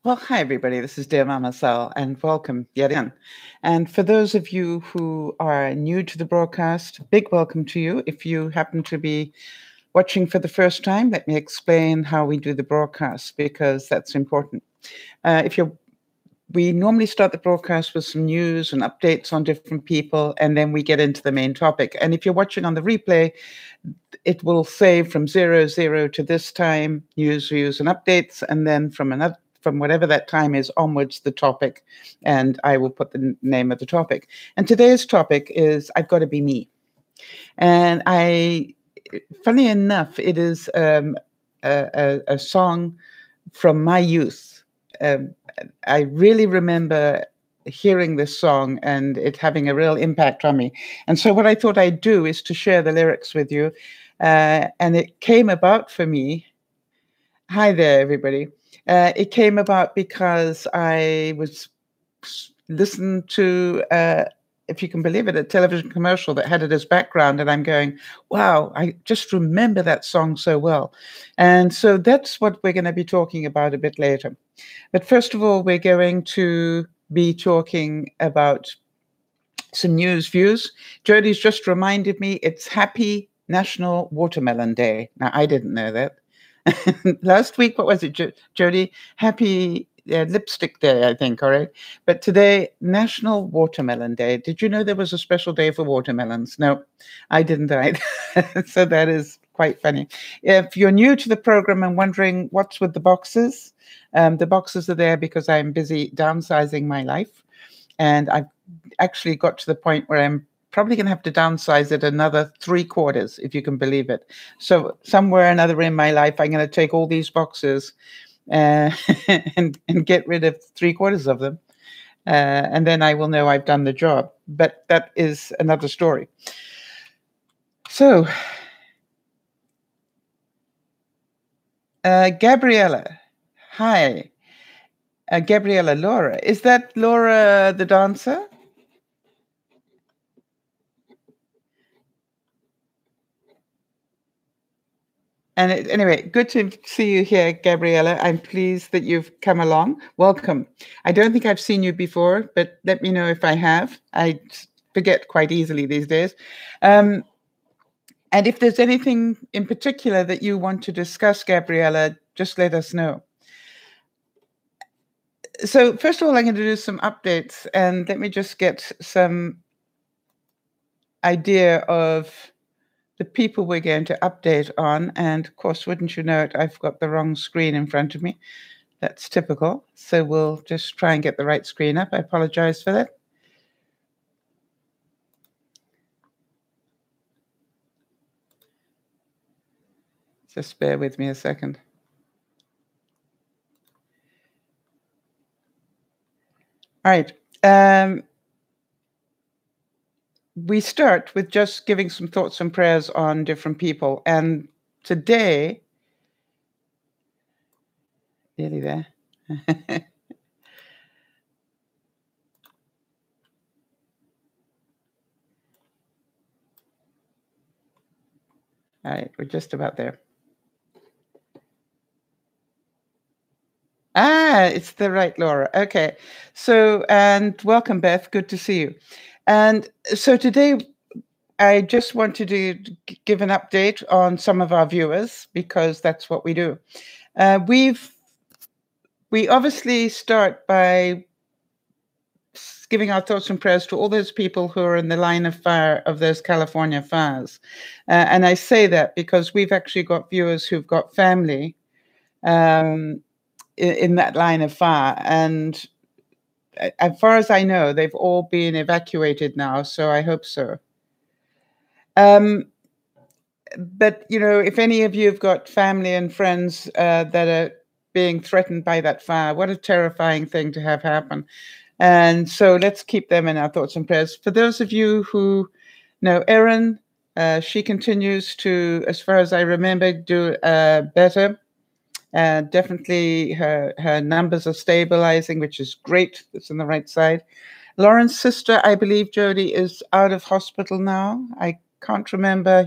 Well, hi, everybody. This is DearMamaSal, and welcome yet again. And for those of you who are new to the broadcast, big welcome to you. If you happen to be watching for the first time, let me explain how we do the broadcast because that's important. If you're We normally start the broadcast with some news and updates on different people, and then we get into the main topic. And if you're watching on the replay, it will say from 00 to this time, news, views, and updates, and then from whatever that time is onwards, the topic, and I will put the name of the topic. And today's topic is I've Got to Be Me. And funny enough, it is a song from my youth. Um, I really remember hearing this song and it having a real impact on me. And so, what I thought I'd do is to share the lyrics with you. And it came about for me. Hi there, everybody. It came about because I was listening to, if you can believe it, a television commercial that had it as background, and I'm going, wow, I just remember that song so well. And so that's what we're going to be talking about a bit later. But first of all, we're going to be talking about some news views. Jodie's just reminded me it's Happy National Watermelon Day. Now, I didn't know that. Last week, what was it, Jodie? Happy Lipstick Day, I think, all right? But today, National Watermelon Day. Did you know there was a special day for watermelons? No, I didn't either. So that is quite funny. If you're new to the program and wondering what's with the boxes are there because I'm busy downsizing my life. And I've actually got to the point where I'm probably going to have to downsize it another 3/4, if you can believe it. So somewhere or another in my life, I'm going to take all these boxes uh, and get rid of 3/4 of them. And then I will know I've done the job. But that is another story. So, Gabriella, hi. Gabriella Laura. Is that Laura the dancer? And anyway, good to see you here, Gabriella. I'm pleased that you've come along. Welcome. I don't think I've seen you before, but let me know if I have. I forget quite easily these days. And if there's anything in particular that you want to discuss, Gabriella, just let us know. So first of all, I'm going to do some updates, and let me just get some idea of the people we're going to update on. And of course, wouldn't you know it, I've got the wrong screen in front of me. That's typical. So we'll just try and get the right screen up. I apologize for that. Just bear with me a second. All right. We start with just giving some thoughts and prayers on different people. And today, nearly there. All right, we're just about there. It's the right Laura. Okay. So, and welcome, Beth. Good to see you. And so today, I just wanted to give an update on some of our viewers because that's what we do. We obviously start by giving our thoughts and prayers to all those people who are in the line of fire of those California fires. And I say that because we've actually got viewers who've got family in that line of fire. And as far as I know, they've all been evacuated now, so I hope so. But, if any of you have got family and friends that are being threatened by that fire, what a terrifying thing to have happen. And so let's keep them in our thoughts and prayers. For those of you who know Erin, she continues to, as far as I remember, do better. Definitely her numbers are stabilizing, which is great. It's on the right side. Lauren's sister, I believe, Jodie, is out of hospital now. I can't remember.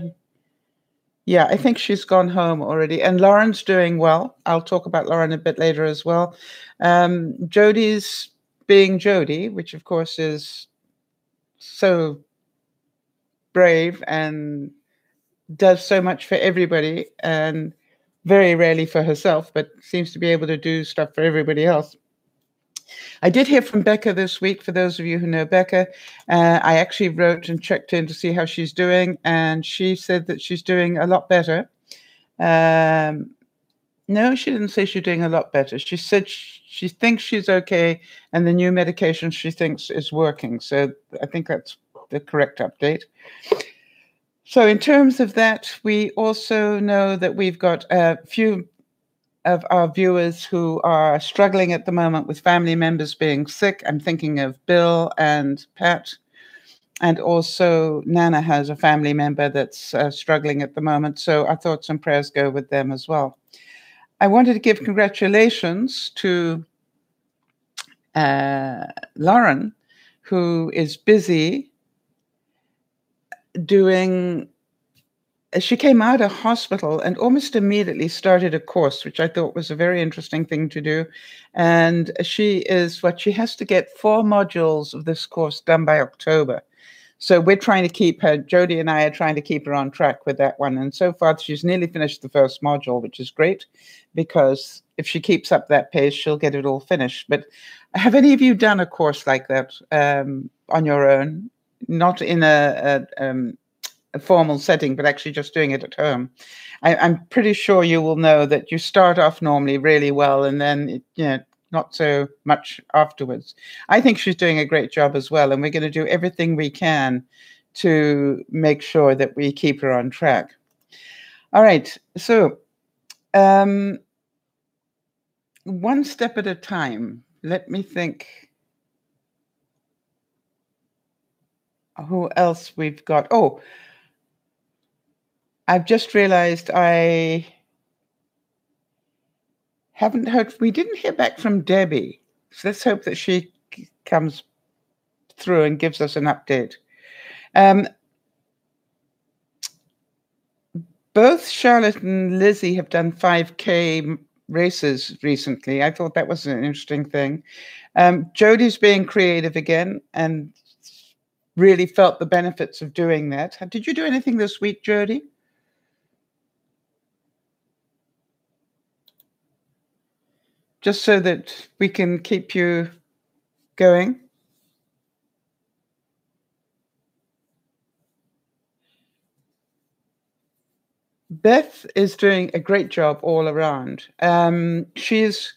Yeah, I think she's gone home already. And Lauren's doing well. I'll talk about Lauren a bit later as well. Jodie's being Jodie, which of course is so brave and does so much for everybody and very rarely for herself, but seems to be able to do stuff for everybody else. I did hear from Becca this week. For those of you who know Becca, I actually wrote and checked in to see how she's doing, and she said that she's doing a lot better. No, she didn't say she's doing a lot better. She said she thinks she's okay, and the new medication she thinks is working. So I think that's the correct update. So in terms of that, we also know that we've got a few of our viewers who are struggling at the moment with family members being sick. I'm thinking of Bill and Pat. And also Nana has a family member that's struggling at the moment. So our thoughts and prayers go with them as well. I wanted to give congratulations to Lauren, who is busy doing. She came out of hospital and almost immediately started a course, which I thought was a very interesting thing to do. And she has to get 4 modules of this course done by October. So we're trying to keep her, Jodie and I are trying to keep her on track with that one. And so far, she's nearly finished the first module, which is great, because if she keeps up that pace, she'll get it all finished. But have any of you done a course like that on your own, not in a formal setting, but actually just doing it at home? I'm pretty sure you will know that you start off normally really well, and then not so much afterwards. I think she's doing a great job as well, and we're going to do everything we can to make sure that we keep her on track. All right, so one step at a time. Let me think who else we've got. Oh, I've just realized I haven't heard. We didn't hear back from Debbie. So let's hope that she comes through and gives us an update. Both Charlotte and Lizzie have done 5K races recently. I thought that was an interesting thing. Jodie's being creative again and really felt the benefits of doing that. Did you do anything this week, Jodie? Just so that we can keep you going. Beth is doing a great job all around. She's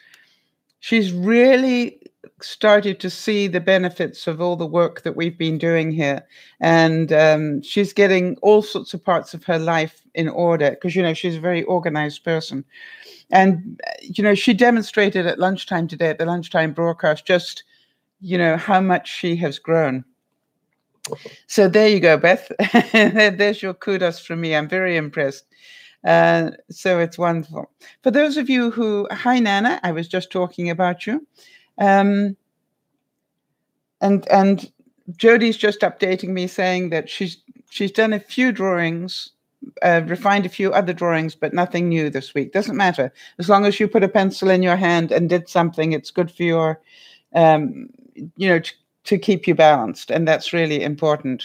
really started to see the benefits of all the work that we've been doing here, and she's getting all sorts of parts of her life in order, because she's a very organized person. And she demonstrated at lunchtime today, at the lunchtime broadcast, just how much she has grown. So there you go, Beth. There's your kudos from me. I'm very impressed. So it's wonderful. For those of you who, hi Nana, I was just talking about you. And Jodie's just updating me saying that she's done a few drawings, refined a few other drawings, but nothing new this week. Doesn't matter. As long as you put a pencil in your hand and did something, it's good for your, to keep you balanced. And that's really important.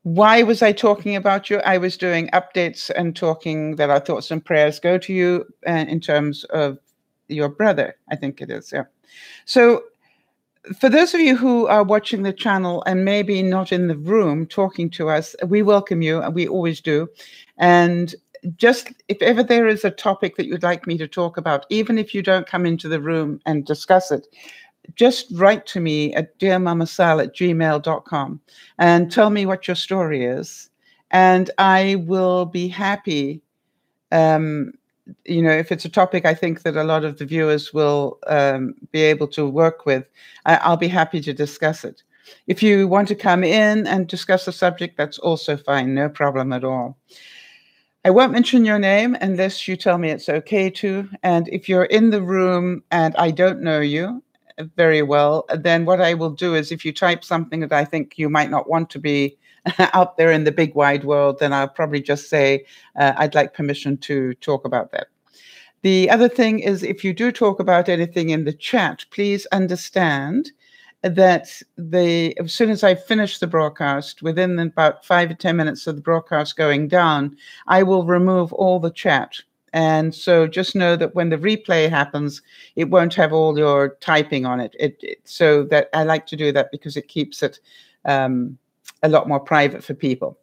Why was I talking about you? I was doing updates and talking that our thoughts and prayers go to you in terms of your brother, I think it is. Yeah. So for those of you who are watching the channel and maybe not in the room talking to us, we welcome you, and we always do. And just if ever there is a topic that you'd like me to talk about, even if you don't come into the room and discuss it, just write to me at DearMamaSal@gmail.com and tell me what your story is. And I will be happy, if it's a topic I think that a lot of the viewers will be able to work with, I'll be happy to discuss it. If you want to come in and discuss the subject, that's also fine, no problem at all. I won't mention your name unless you tell me it's okay to. And if you're in the room and I don't know you very well, then what I will do is, if you type something that I think you might not want to be out there in the big wide world, then I'll probably just say I'd like permission to talk about that. The other thing is, if you do talk about anything in the chat, please understand that as soon as I finish the broadcast, within about 5 or 10 minutes of the broadcast going down, I will remove all the chat. And so just know that when the replay happens, it won't have all your typing on it. So that I like to do that because it keeps it a lot more private for people.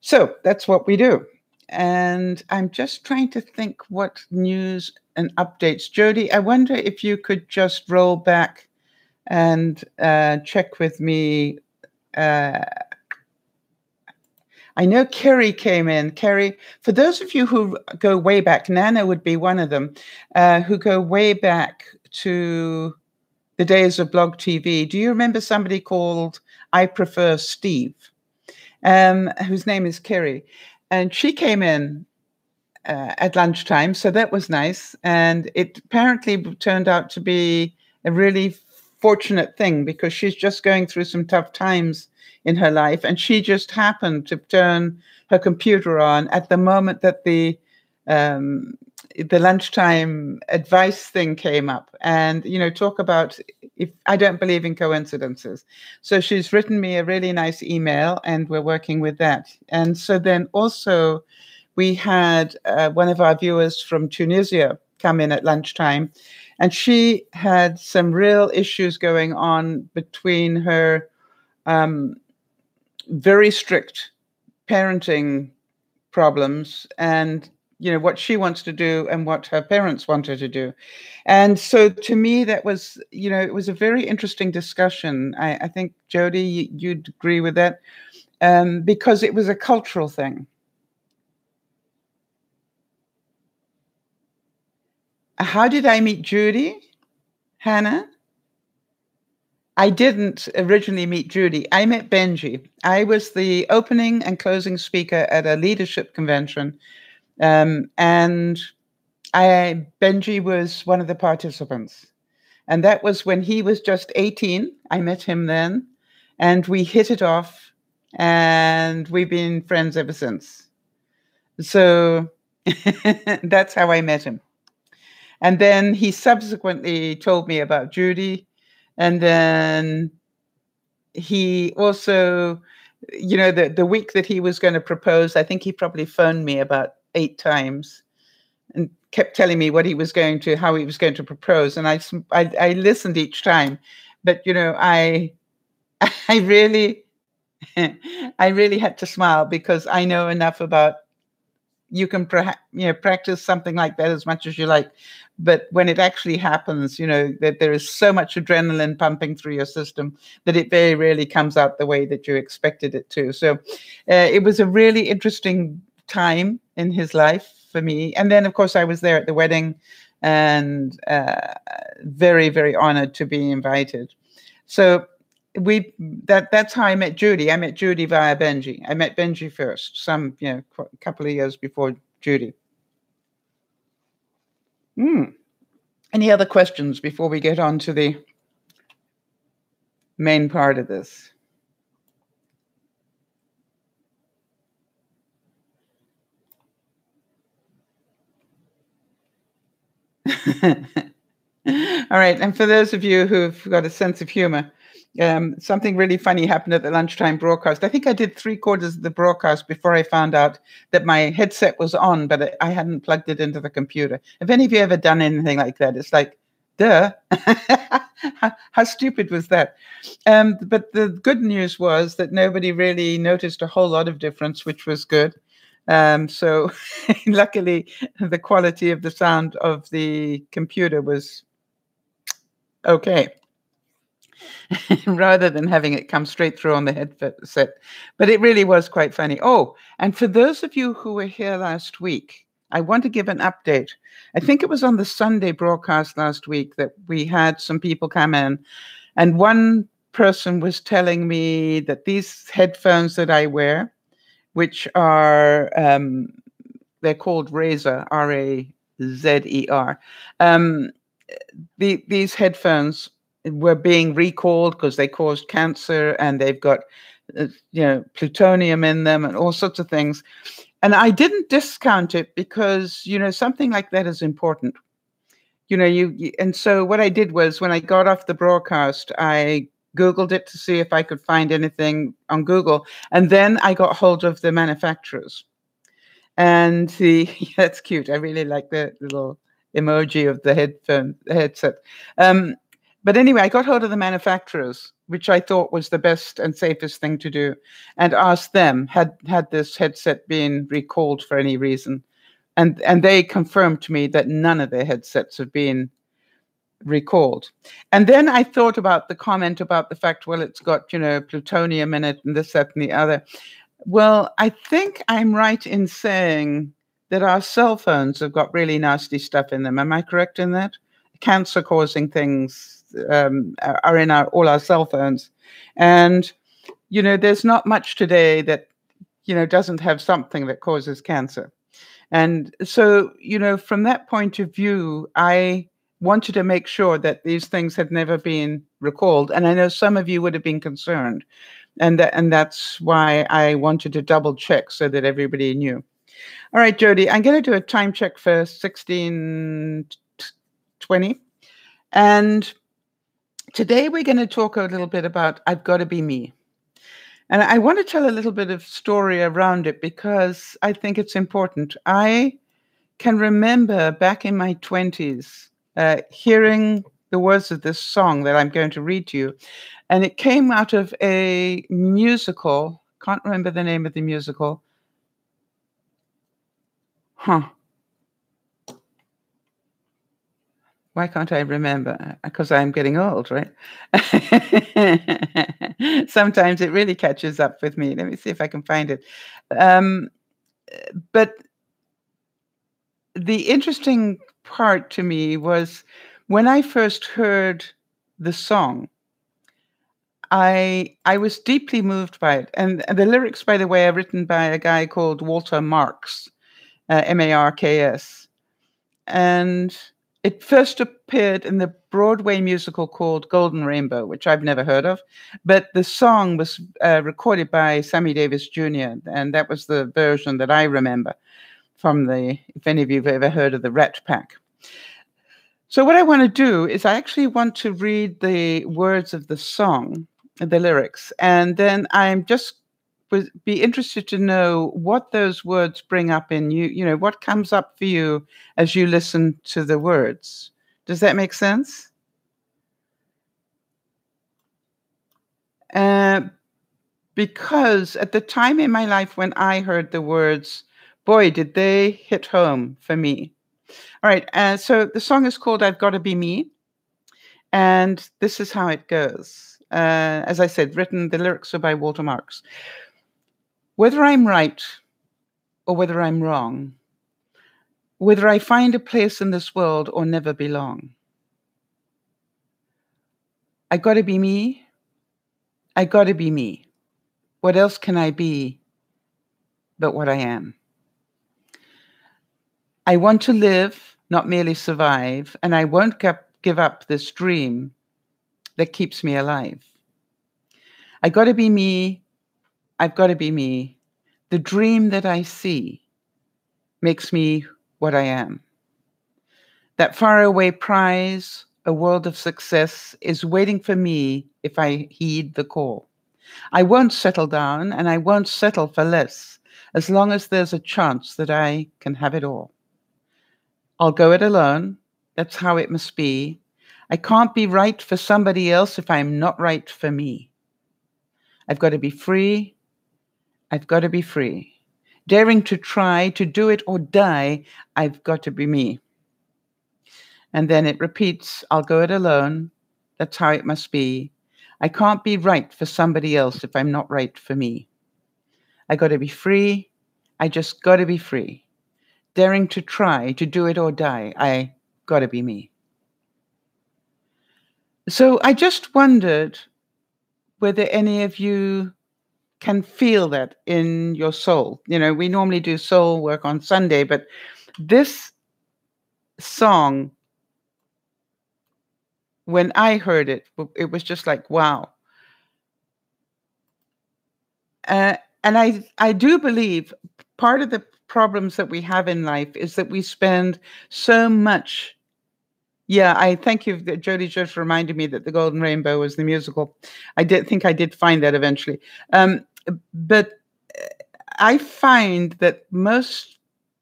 So that's what we do. And I'm just trying to think what news and updates. Jody, I wonder if you could just roll back and check with me. I know Kerry came in. Kerry, for those of you who go way back, Nana would be one of them, who go way back to the days of blog TV. Do you remember somebody called I Prefer Steve, whose name is Kerry? And she came in at lunchtime, so that was nice. And it apparently turned out to be a really fortunate thing because she's just going through some tough times in her life, and she just happened to turn her computer on at the moment that the lunchtime advice thing came up. And talk about, if I don't believe in coincidences. So she's written me a really nice email, and we're working with that. And so then also we had one of our viewers from Tunisia come in at lunchtime, and she had some real issues going on between her very strict parenting problems and what she wants to do and what her parents want her to do. And so to me, that was, it was a very interesting discussion. I think, Jody, you'd agree with that, because it was a cultural thing. How did I meet Judy, Hannah? I didn't originally meet Judy. I met Benji. I was the opening and closing speaker at a leadership convention. And Benji was one of the participants. And that was when he was just 18. I met him then, and we hit it off, and we've been friends ever since. So that's how I met him. And then he subsequently told me about Judy. And then he also, the week that he was going to propose, I think he probably phoned me about 8 times and kept telling me how he was going to propose. And I listened each time, but I really, I really had to smile because I know enough about. You can practice something like that as much as you like, but when it actually happens, that there is so much adrenaline pumping through your system that it very rarely comes out the way that you expected it to. So it was a really interesting time in his life for me. And then, of course, I was there at the wedding, and very, very honored to be invited. So that's how I met Judy. I met Judy via Benji. I met Benji first, a couple of years before Judy. Any other questions before we get on to the main part of this? All right. And for those of you who've got a sense of humor, something really funny happened at the lunchtime broadcast. I think I did 3/4 of the broadcast before I found out that my headset was on, but I hadn't plugged it into the computer. Have any of you ever done anything like that? It's like, duh. How stupid was that? But the good news was that nobody really noticed a whole lot of difference, which was good. So luckily, the quality of the sound of the computer was okay. Rather than having it come straight through on the headset. But it really was quite funny. Oh, and for those of you who were here last week, I want to give an update. I think it was on the Sunday broadcast last week that we had some people come in, and one person was telling me that these headphones that I wear, which are, they're called Razer, R-A-Z-E-R. These headphones were being recalled because they caused cancer, and they've got plutonium in them and all sorts of things. And I didn't discount it because, something like that is important. And so what I did was when I got off the broadcast, I Googled it to see if I could find anything on Google. And then I got hold of the manufacturers. And that's cute. I really like the little emoji of the headset. But anyway, I got hold of the manufacturers, which I thought was the best and safest thing to do, and asked them, had this headset been recalled for any reason? And they confirmed to me that none of their headsets have been recalled. And then I thought about the comment about the fact, well, it's got, plutonium in it and this, that, and the other. Well, I think I'm right in saying that our cell phones have got really nasty stuff in them. Am I correct in that? Cancer-causing things are in all our cell phones. And, there's not much today that, doesn't have something that causes cancer. And so, from that point of view, I wanted to make sure that these things had never been recalled. And I know some of you would have been concerned. And that's why I wanted to double check so that everybody knew. All right, Jody, I'm going to do a time check for 16:20. And today we're going to talk a little bit about I've got to be me. And I want to tell a little bit of story around it because I think it's important. I can remember back in my 20s hearing the words of this song that I'm going to read to you. And it came out of a musical. Can't remember the name of the musical. Why can't I remember? Because I'm getting old, right? Sometimes it really catches up with me. Let me see if I can find it. But the interesting part to me was when I first heard the song, I was deeply moved by it. And the lyrics, by the way, are written by a guy called Walter Marks, Marks. And it first appeared in the Broadway musical called Golden Rainbow, which I've never heard of. But the song was recorded by Sammy Davis Jr., and that was the version that I remember from if any of you have ever heard of the Rat Pack. So what I want to do is I actually want to read the words of the song, the lyrics, and then I'm just would be interested to know what those words bring up in you, what comes up for you as you listen to the words. Does that make sense? Because at the time in my life when I heard the words, boy, did they hit home for me. All right, so the song is called I've Gotta Be Me, and this is how it goes. As I said, the lyrics are by Walter Marks. Whether I'm right or whether I'm wrong, whether I find a place in this world or never belong, I gotta be me. I gotta be me. What else can I be but what I am? I want to live, not merely survive, and I won't give up this dream that keeps me alive. I gotta be me. I've gotta be me. The dream that I see makes me what I am. That faraway prize, a world of success, is waiting for me if I heed the call. I won't settle down and I won't settle for less as long as there's a chance that I can have it all. I'll go it alone. That's how it must be. I can't be right for somebody else if I'm not right for me. I've got to be free. I've got to be free. Daring to try, to do it or die, I've got to be me. And then it repeats, I'll go it alone. That's how it must be. I can't be right for somebody else if I'm not right for me. I got to be free. I just got to be free. Daring to try, to do it or die, I got to be me. So I just wondered whether any of you can feel that in your soul. We normally do soul work on Sunday, but this song, when I heard it, it was just like, wow. Uh, and I do believe part of the problems that we have in life is that we spend so much. Yeah, I thank you. Jody just reminded me that The Golden Rainbow was the musical. I did find that eventually. But I find that most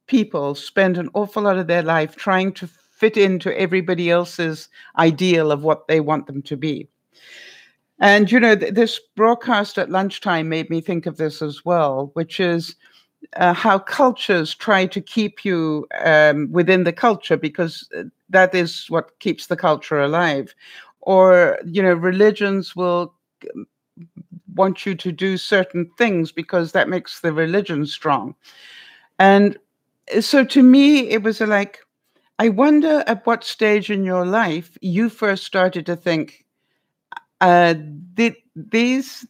people spend an awful lot of their life trying to fit into everybody else's ideal of what they want them to be. And, this broadcast at lunchtime made me think of this as well, which is how cultures try to keep you within the culture because that is what keeps the culture alive. Or, religions will want you to do certain things because that makes the religion strong. And so to me, it was like, I wonder at what stage in your life you first started to think, uh, these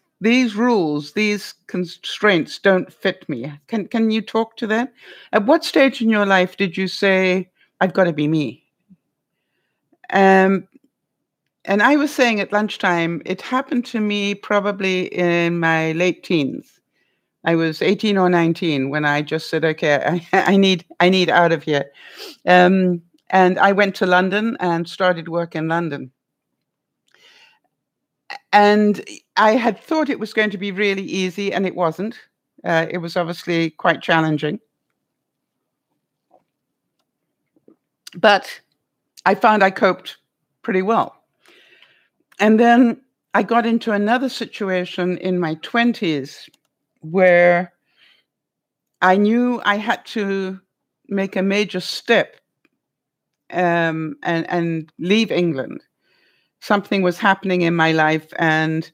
rules, these constraints don't fit me. Can you talk to that? At what stage in your life did you say, I've got to be me? Um, and I was saying at lunchtime, it happened to me probably in my late teens. I was 18 or 19 when I just said, okay, I need out of here. And I went to London and started work in London. And I had thought it was going to be really easy, and it wasn't. It was obviously quite challenging. But I found I coped pretty well. And then I got into another situation in my 20s where I knew I had to make a major step and leave England. Something was happening in my life, and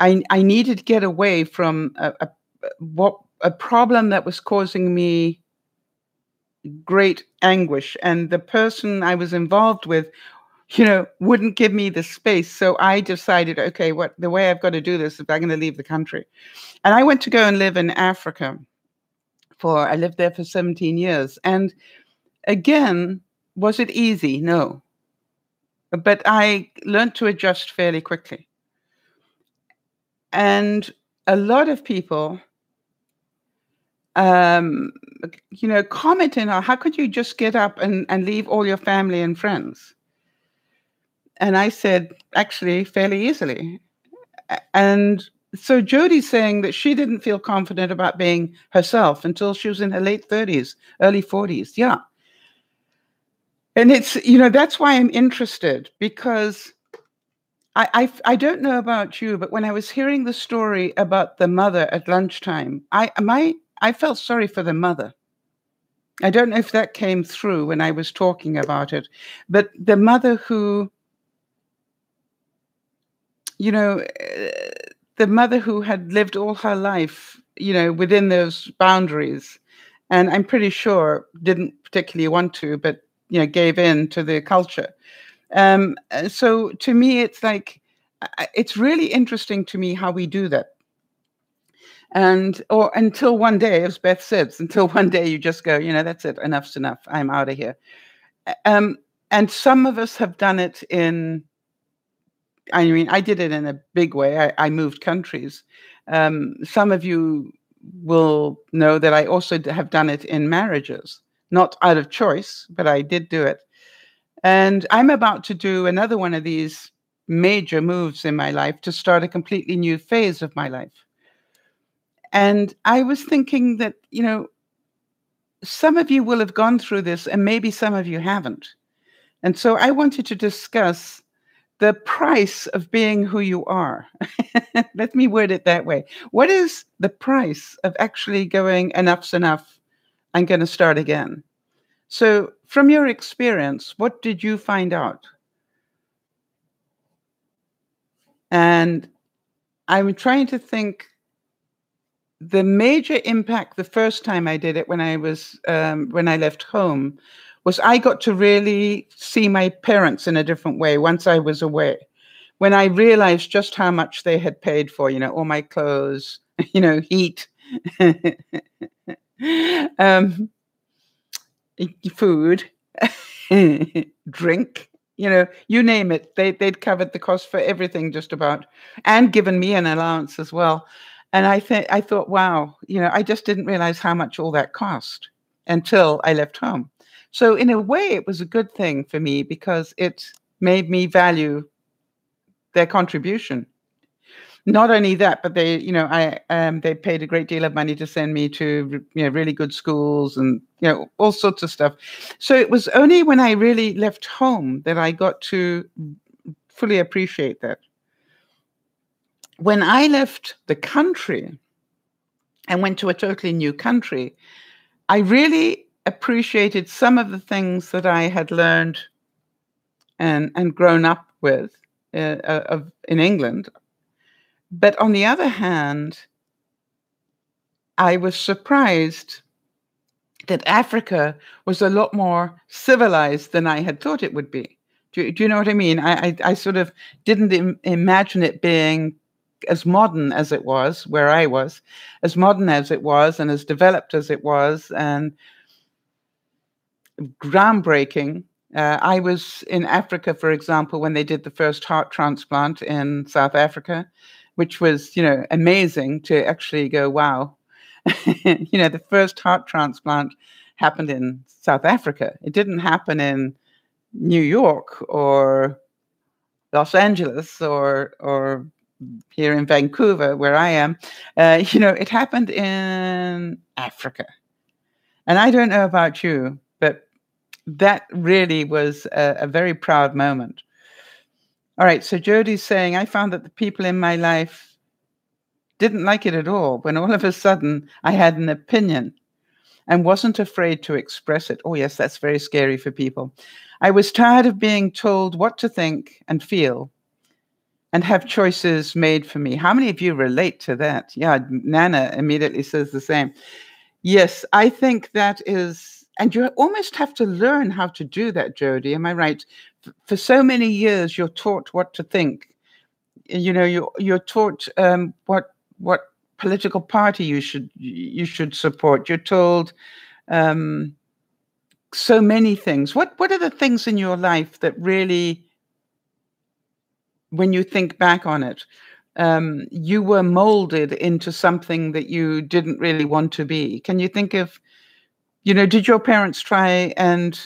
I needed to get away from a problem that was causing me great anguish. And the person I was involved with, wouldn't give me the space. So I decided, okay, the way I've got to do this is I'm going to leave the country. And I went to go and live in Africa. I lived there for 17 years. And again, was it easy? No. But I learned to adjust fairly quickly. And a lot of people, commenting on how could you just get up and leave all your family and friends? And I said, actually, fairly easily. And so Jodie's saying that she didn't feel confident about being herself until she was in her late 30s, early 40s. Yeah. And it's, that's why I'm interested, because I don't know about you, but when I was hearing the story about the mother at lunchtime, I felt sorry for the mother. I don't know if that came through when I was talking about it, but the mother who, the mother who had lived all her life, within those boundaries, and I'm pretty sure didn't particularly want to, but, gave in to the culture. So to me, it's like, it's really interesting to me how we do that. Or until one day, as Beth says, until one day you just go, that's it, enough's enough, I'm out of here. And some of us have done it I did it in a big way. I moved countries. Some of you will know that I also have done it in marriages, not out of choice, but I did do it. And I'm about to do another one of these major moves in my life to start a completely new phase of my life. And I was thinking that, some of you will have gone through this and maybe some of you haven't. And so I wanted to discuss the price of being who you are. Let me word it that way. What is the price of actually going, enough's enough, I'm going to start again? So from your experience, what did you find out? And I'm trying to think, the major impact the first time I did it when I left home was I got to really see my parents in a different way once I was away. When I realized just how much they had paid for, all my clothes, heat, food, drink, you name it. They'd covered the cost for everything just about, and given me an allowance as well. And I thought, wow, I just didn't realize how much all that cost until I left home. So in a way, it was a good thing for me because it made me value their contribution. Not only that, but they paid a great deal of money to send me to really good schools and all sorts of stuff. So it was only when I really left home that I got to fully appreciate that. When I left the country and went to a totally new country, I really appreciated some of the things that I had learned and grown up with in England. But on the other hand, I was surprised that Africa was a lot more civilized than I had thought it would be. Do you know what I mean? I sort of didn't imagine it being as modern as it was where I was, as modern as it was and as developed as it was and groundbreaking. I was in Africa, for example, when they did the first heart transplant in South Africa, which was, amazing to actually go, wow. The first heart transplant happened in South Africa. It didn't happen in New York or Los Angeles or here in Vancouver, where I am. It happened in Africa. And I don't know about you, but that really was a very proud moment. All right, so Jodi's saying, I found that the people in my life didn't like it at all when all of a sudden I had an opinion and wasn't afraid to express it. Oh, yes, that's very scary for people. I was tired of being told what to think and feel and have choices made for me. How many of you relate to that? Yeah, Nana immediately says the same. Yes, I think that is, and you almost have to learn how to do that, Jodi. Am I right? For so many years, you're taught what to think. You're taught what political party you should support. You're told so many things. What are the things in your life that really, when you think back on it, you were molded into something that you didn't really want to be? Can you think of, did your parents try and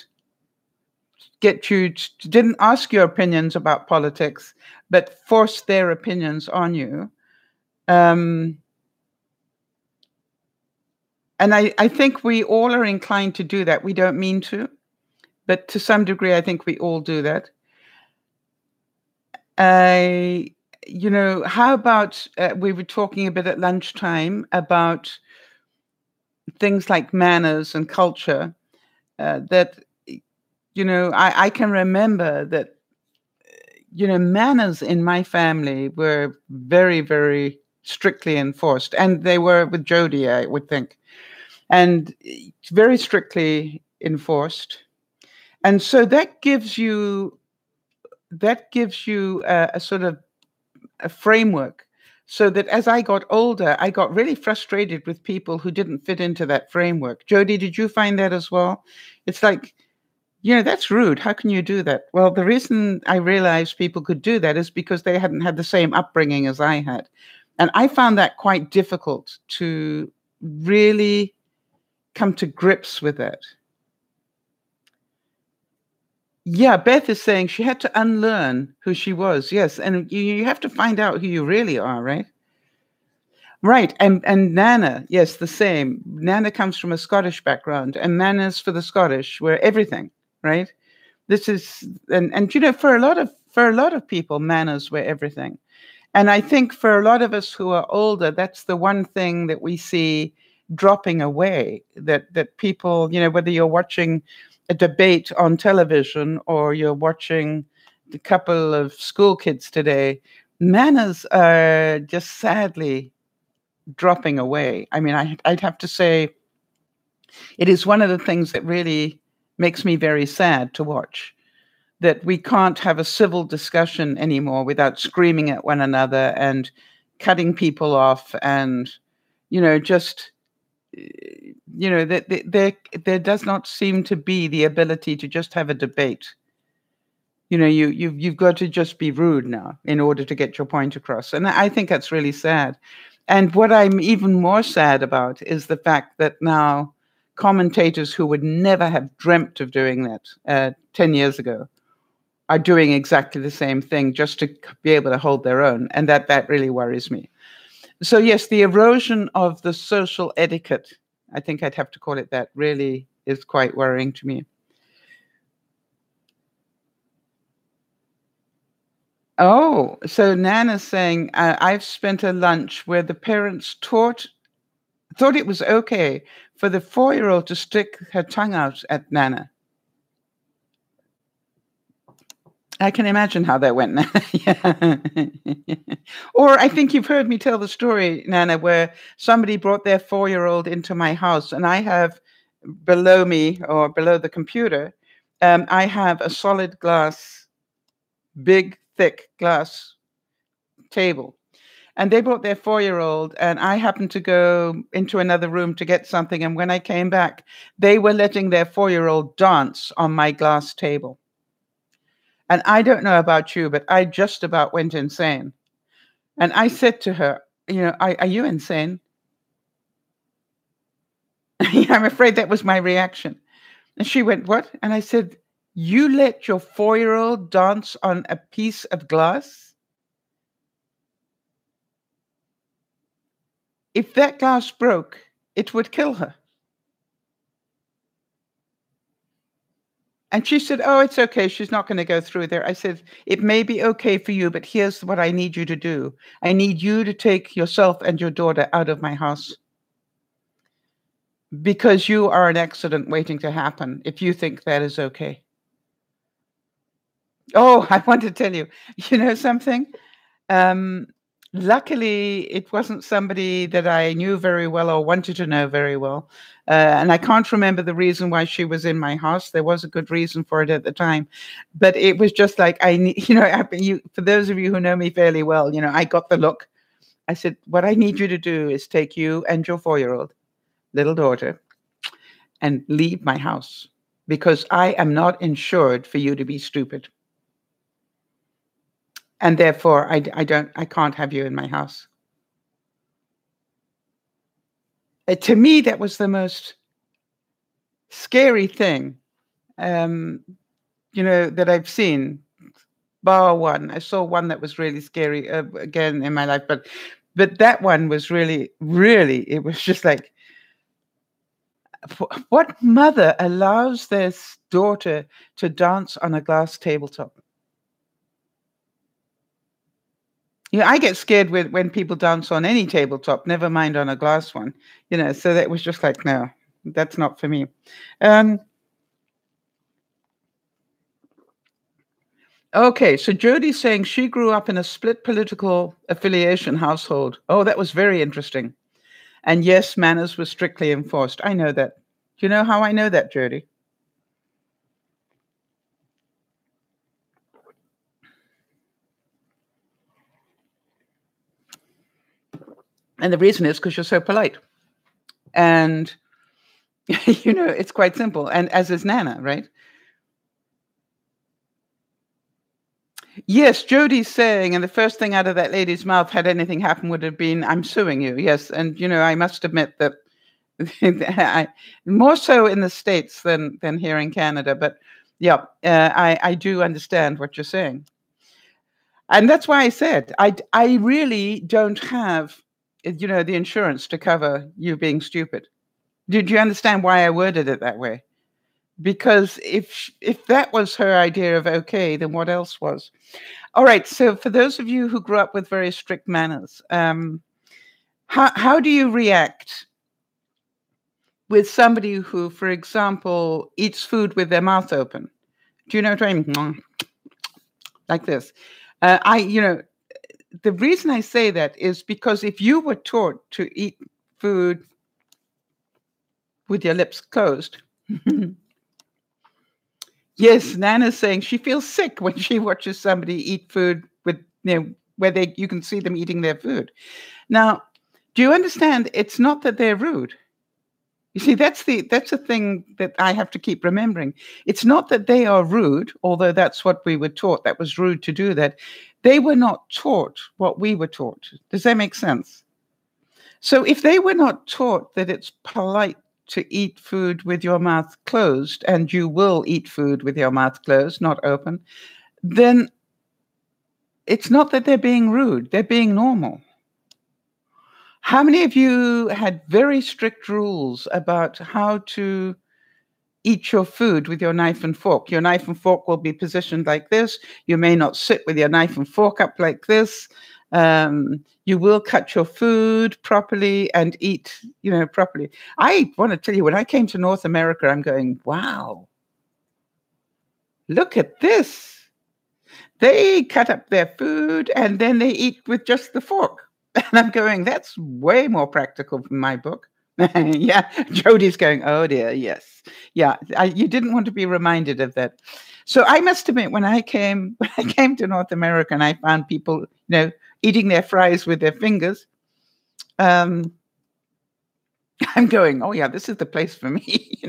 get you didn't ask your opinions about politics, but forced their opinions on you? And I think we all are inclined to do that. We don't mean to, but to some degree, I think we all do that. How about we were talking a bit at lunchtime about things like manners and culture that, I can remember that, manners in my family were very, very strictly enforced. And they were with Jodi, I would think. And very strictly enforced. And so that gives you a sort of a framework, so that as I got older, I got really frustrated with people who didn't fit into that framework. Jodi, did you find that as well? It's like, that's rude. How can you do that? Well, the reason I realized people could do that is because they hadn't had the same upbringing as I had. And I found that quite difficult to really come to grips with it. Yeah, Beth is saying she had to unlearn who she was. Yes, and you have to find out who you really are, right? Right, and Nana, yes, the same. Nana comes from a Scottish background, and manners for the Scottish were everything, right? This is and for a lot of people, manners were everything. And I think for a lot of us who are older, that's the one thing that we see dropping away, that people, whether you're watching a debate on television or you're watching a couple of school kids today, manners are just sadly dropping away. I mean, I'd have to say it is one of the things that really makes me very sad to watch, that we can't have a civil discussion anymore without screaming at one another and cutting people off and, just, that there does not seem to be the ability to just have a debate. You've got to just be rude now in order to get your point across. And I think that's really sad. And what I'm even more sad about is the fact that now commentators who would never have dreamt of doing that 10 years ago are doing exactly the same thing just to be able to hold their own. And that really worries me. So yes, the erosion of the social etiquette, I think I'd have to call it that, really is quite worrying to me. Oh, so Nana's saying, I've spent a lunch where the parents thought it was okay for the 4-year-old to stick her tongue out at Nana. I can imagine how that went. Yeah. Or I think you've heard me tell the story, Nana, where somebody brought their 4-year-old into my house, and I have below me or below the computer, I have a solid glass, big, thick glass table. And they brought their 4-year-old, and I happened to go into another room to get something. And when I came back, they were letting their 4-year-old dance on my glass table. And I don't know about you, but I just about went insane. And I said to her, are you insane? I'm afraid that was my reaction. And she went, what? And I said, you let your 4-year-old dance on a piece of glass? If that glass broke, it would kill her. And she said, oh, it's okay. She's not going to go through there. I said, it may be okay for you, but here's what I need you to do. I need you to take yourself and your daughter out of my house, because you are an accident waiting to happen if you think that is okay. Oh, I want to tell you, you know something? Luckily, it wasn't somebody that I knew very well or wanted to know very well. And I can't remember the reason why she was in my house. There was a good reason for it at the time. But it was just like, for those of you who know me fairly well, I got the look. I said, what I need you to do is take you and your 4-year-old little daughter and leave my house, because I am not insured for you to be stupid. And therefore, I can't have you in my house. To me, that was the most scary thing, that I've seen, bar one. I saw one that was really scary again in my life, but that one was really, really, it was just like, what mother allows their daughter to dance on a glass tabletop? I get scared when people dance on any tabletop, never mind on a glass one. So that was just like, no, that's not for me. Okay, so Jody's saying she grew up in a split political affiliation household. Oh, that was very interesting. And yes, manners were strictly enforced. I know that. Do you know how I know that, Jody? And the reason is because you're so polite. And, it's quite simple. And as is Nana, right? Yes, Jody's saying, and the first thing out of that lady's mouth, had anything happened, would have been, I'm suing you. Yes. And, I must admit that more so in the States than here in Canada. But yeah, I do understand what you're saying. And that's why I said, I really don't have, the insurance to cover you being stupid. Did you understand why I worded it that way? Because if that was her idea of okay, then what else was? All right. So for those of you who grew up with very strict manners, how do you react with somebody who, for example, eats food with their mouth open? Do you know what I mean? Like this. The reason I say that is because if you were taught to eat food with your lips closed, yes, Nana's saying she feels sick when she watches somebody eat food with, where you can see them eating their food. Now, do you understand? It's not that they're rude. You see, that's the thing that I have to keep remembering. It's not that they are rude, although that's what we were taught. That was rude to do that. They were not taught what we were taught. Does that make sense? So if they were not taught that it's polite to eat food with your mouth closed, and you will eat food with your mouth closed, not open, then it's not that they're being rude, they're being normal. How many of you had very strict rules about how to eat your food with your knife and fork? Your knife and fork will be positioned like this. You may not sit with your knife and fork up like this. You will cut your food properly and eat, properly. I want to tell you, when I came to North America, I'm going, wow, look at this. They cut up their food and then they eat with just the fork. And I'm going, that's way more practical from my book. Yeah, Jody's going, oh dear, yes. Yeah, you didn't want to be reminded of that. So I must admit, when I came to North America and I found people, eating their fries with their fingers, I'm going, oh yeah, this is the place for me,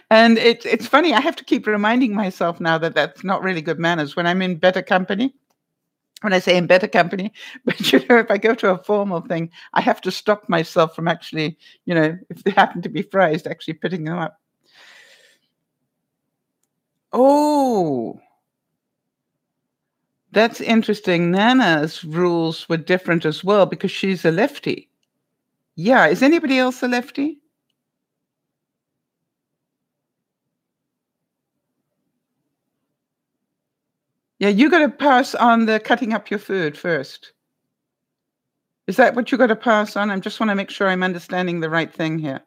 And it's funny, I have to keep reminding myself now that that's not really good manners when I'm in better company. When I say in better company, but if I go to a formal thing, I have to stop myself from actually, if they happen to be fries, actually putting them up. Oh, that's interesting. Nana's rules were different as well because she's a lefty. Yeah, is anybody else a lefty? Yeah, you got to pass on the cutting up your food first. Is that what you got to pass on? I just want to make sure I'm understanding the right thing here.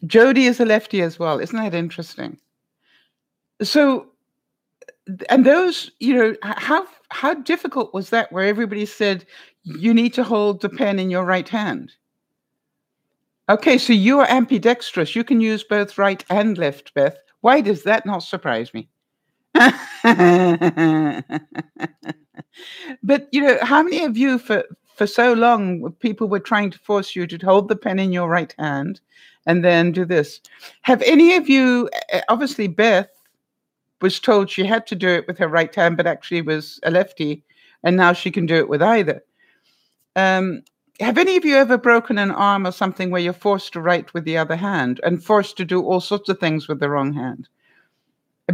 Jody is a lefty as well. Isn't that interesting? So, and those, how difficult was that where everybody said you need to hold the pen in your right hand? Okay, so you are ambidextrous. You can use both right and left, Beth. Why does that not surprise me? But how many of you for so long people were trying to force you to hold the pen in your right hand and then do this? Have any of you, obviously Beth was told she had to do it with her right hand, but actually was a lefty, and now she can do it with either. Have any of you ever broken an arm or something where you're forced to write with the other hand and forced to do all sorts of things with the wrong hand?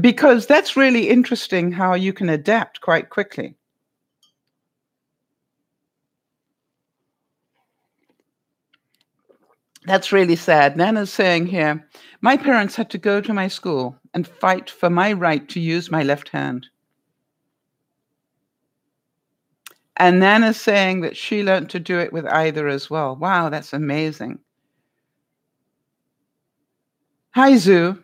Because that's really interesting how you can adapt quite quickly. That's really sad. Nana's saying here, my parents had to go to my school and fight for my right to use my left hand. And Nana's saying that she learned to do it with either as well. Wow, that's amazing. Hi, Zoo.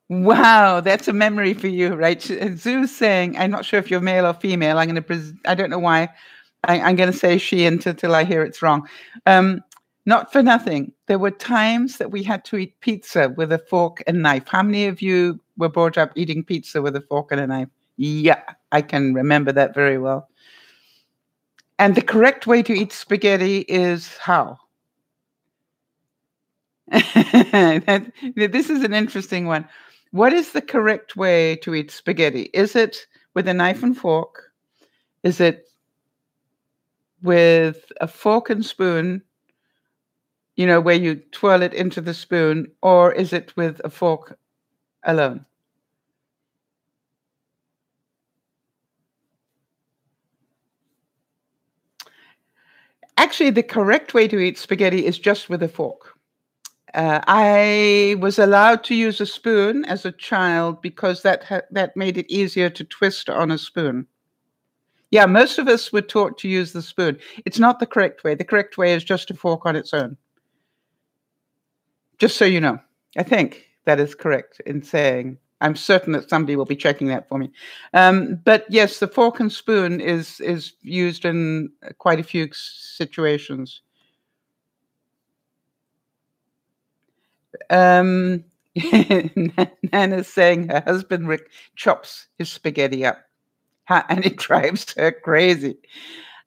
Wow, that's a memory for you, right? Zoo's saying, I'm not sure if you're male or female. I'm going to, I don't know why. I'm going to say she until I hear it's wrong. Not for nothing. There were times that we had to eat pizza with a fork and knife. How many of you were brought up eating pizza with a fork and a knife? Yeah, I can remember that very well. And the correct way to eat spaghetti is how? This is an interesting one. What is the correct way to eat spaghetti? Is it with a knife and fork? Is it with a fork and spoon, where you twirl it into the spoon, or is it with a fork alone? Actually, the correct way to eat spaghetti is just with a fork. I was allowed to use a spoon as a child because that made it easier to twist on a spoon. Yeah, most of us were taught to use the spoon. It's not the correct way. The correct way is just a fork on its own. Just so you know, I think that is correct in saying. I'm certain that somebody will be checking that for me. But yes, the fork and spoon is used in quite a few situations. Nana's saying her husband Rick chops his spaghetti up, and it drives her crazy.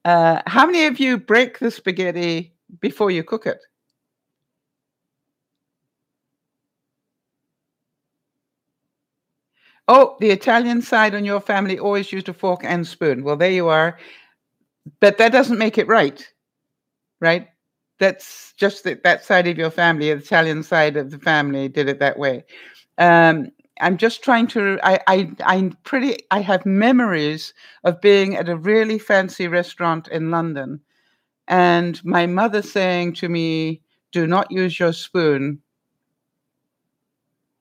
How many of you break the spaghetti before you cook it? Oh, the Italian side on your family always used a fork and spoon. Well, there you are. But that doesn't make it right, right? That's just that side of your family, the Italian side of the family did it that way. Um, I'm just trying to. I have memories of being at a really fancy restaurant in London, and my mother saying to me, "Do not use your spoon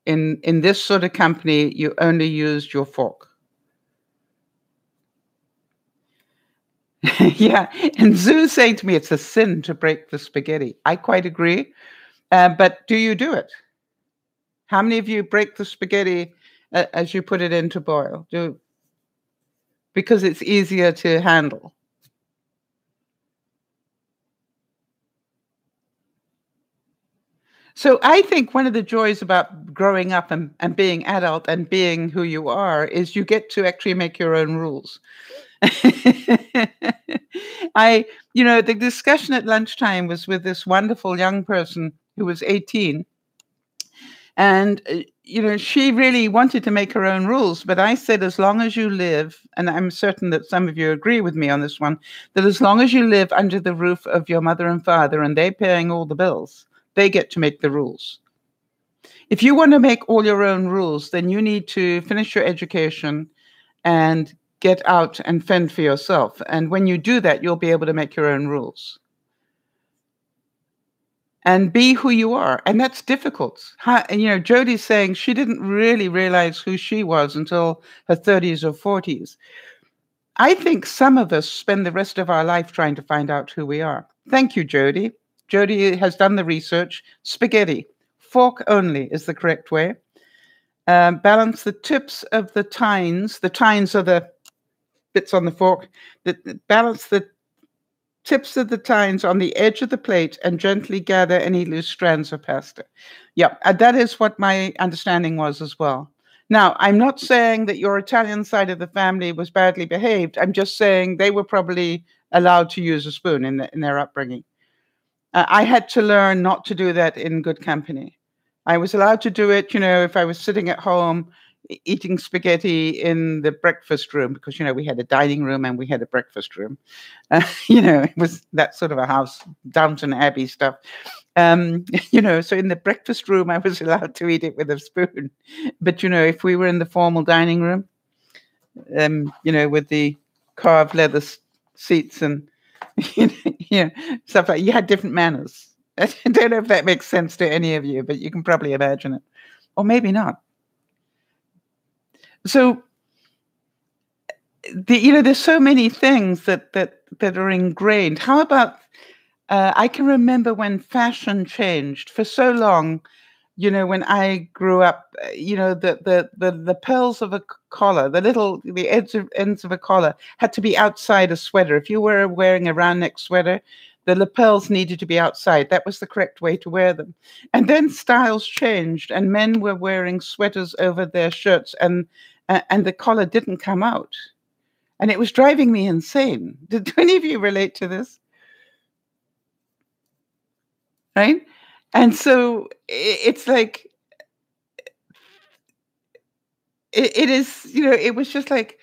in this sort of company. You only used your fork." Yeah, and Zoo saying to me, "It's a sin to break the spaghetti." I quite agree, but do you do it? How many of you break the spaghetti as you put it in to boil? Because it's easier to handle. So I think one of the joys about growing up and being adult and being who you are is you get to actually make your own rules. The discussion at lunchtime was with this wonderful young person who was 18. And, she really wanted to make her own rules. But I said, as long as you live, and I'm certain that some of you agree with me on this one, that as long as you live under the roof of your mother and father and they're paying all the bills, they get to make the rules. If you want to make all your own rules, then you need to finish your education and get out and fend for yourself. And when you do that, you'll be able to make your own rules and be who you are. And that's difficult. Jodi's saying she didn't really realize who she was until her 30s or 40s. I think some of us spend the rest of our life trying to find out who we are. Thank you, Jodi. Jodi has done the research. Spaghetti, fork only is the correct way. Balance the tips of the tines. The tines are the bits on the fork. Balance the tips of the tines on the edge of the plate and gently gather any loose strands of pasta. Yeah, that is what my understanding was as well. Now, I'm not saying that your Italian side of the family was badly behaved. I'm just saying they were probably allowed to use a spoon in their upbringing. I had to learn not to do that in good company. I was allowed to do it, if I was sitting at home eating spaghetti in the breakfast room, because, we had a dining room and we had a breakfast room. It was that sort of a house, Downton Abbey stuff. So in the breakfast room, I was allowed to eat it with a spoon. But, if we were in the formal dining room, with the carved leather seats and, stuff like, you had different manners. I don't know if that makes sense to any of you, but you can probably imagine it. Or maybe not. So, there's so many things that are ingrained. How about, I can remember when fashion changed for so long. When I grew up, the pearls of a collar, the ends of a collar had to be outside a sweater. If you were wearing a round neck sweater, the lapels needed to be outside. That was the correct way to wear them. And then styles changed, and men were wearing sweaters over their shirts, and the collar didn't come out. And it was driving me insane. Did any of you relate to this? Right? And so it's like, it is, it was just like,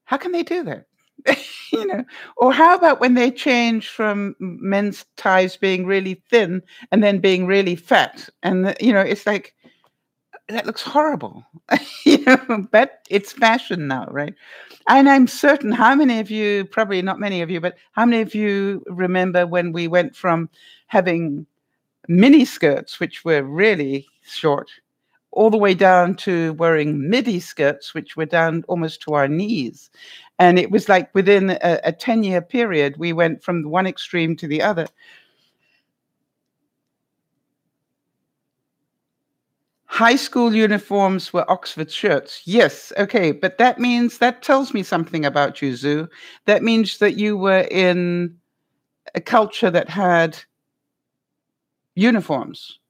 how can they do that? Or how about when they change from men's ties being really thin and then being really fat? And, it's like, that looks horrible, but it's fashion now, right? And I'm certain how many of you, probably not many of you, but how many of you remember when we went from having mini skirts, which were really short, all the way down to wearing midi skirts, which were down almost to our knees. And it was like within a 10-year period, we went from one extreme to the other. High school uniforms were Oxford shirts. Yes, okay, but that tells me something about you, Zoo. That means that you were in a culture that had uniforms.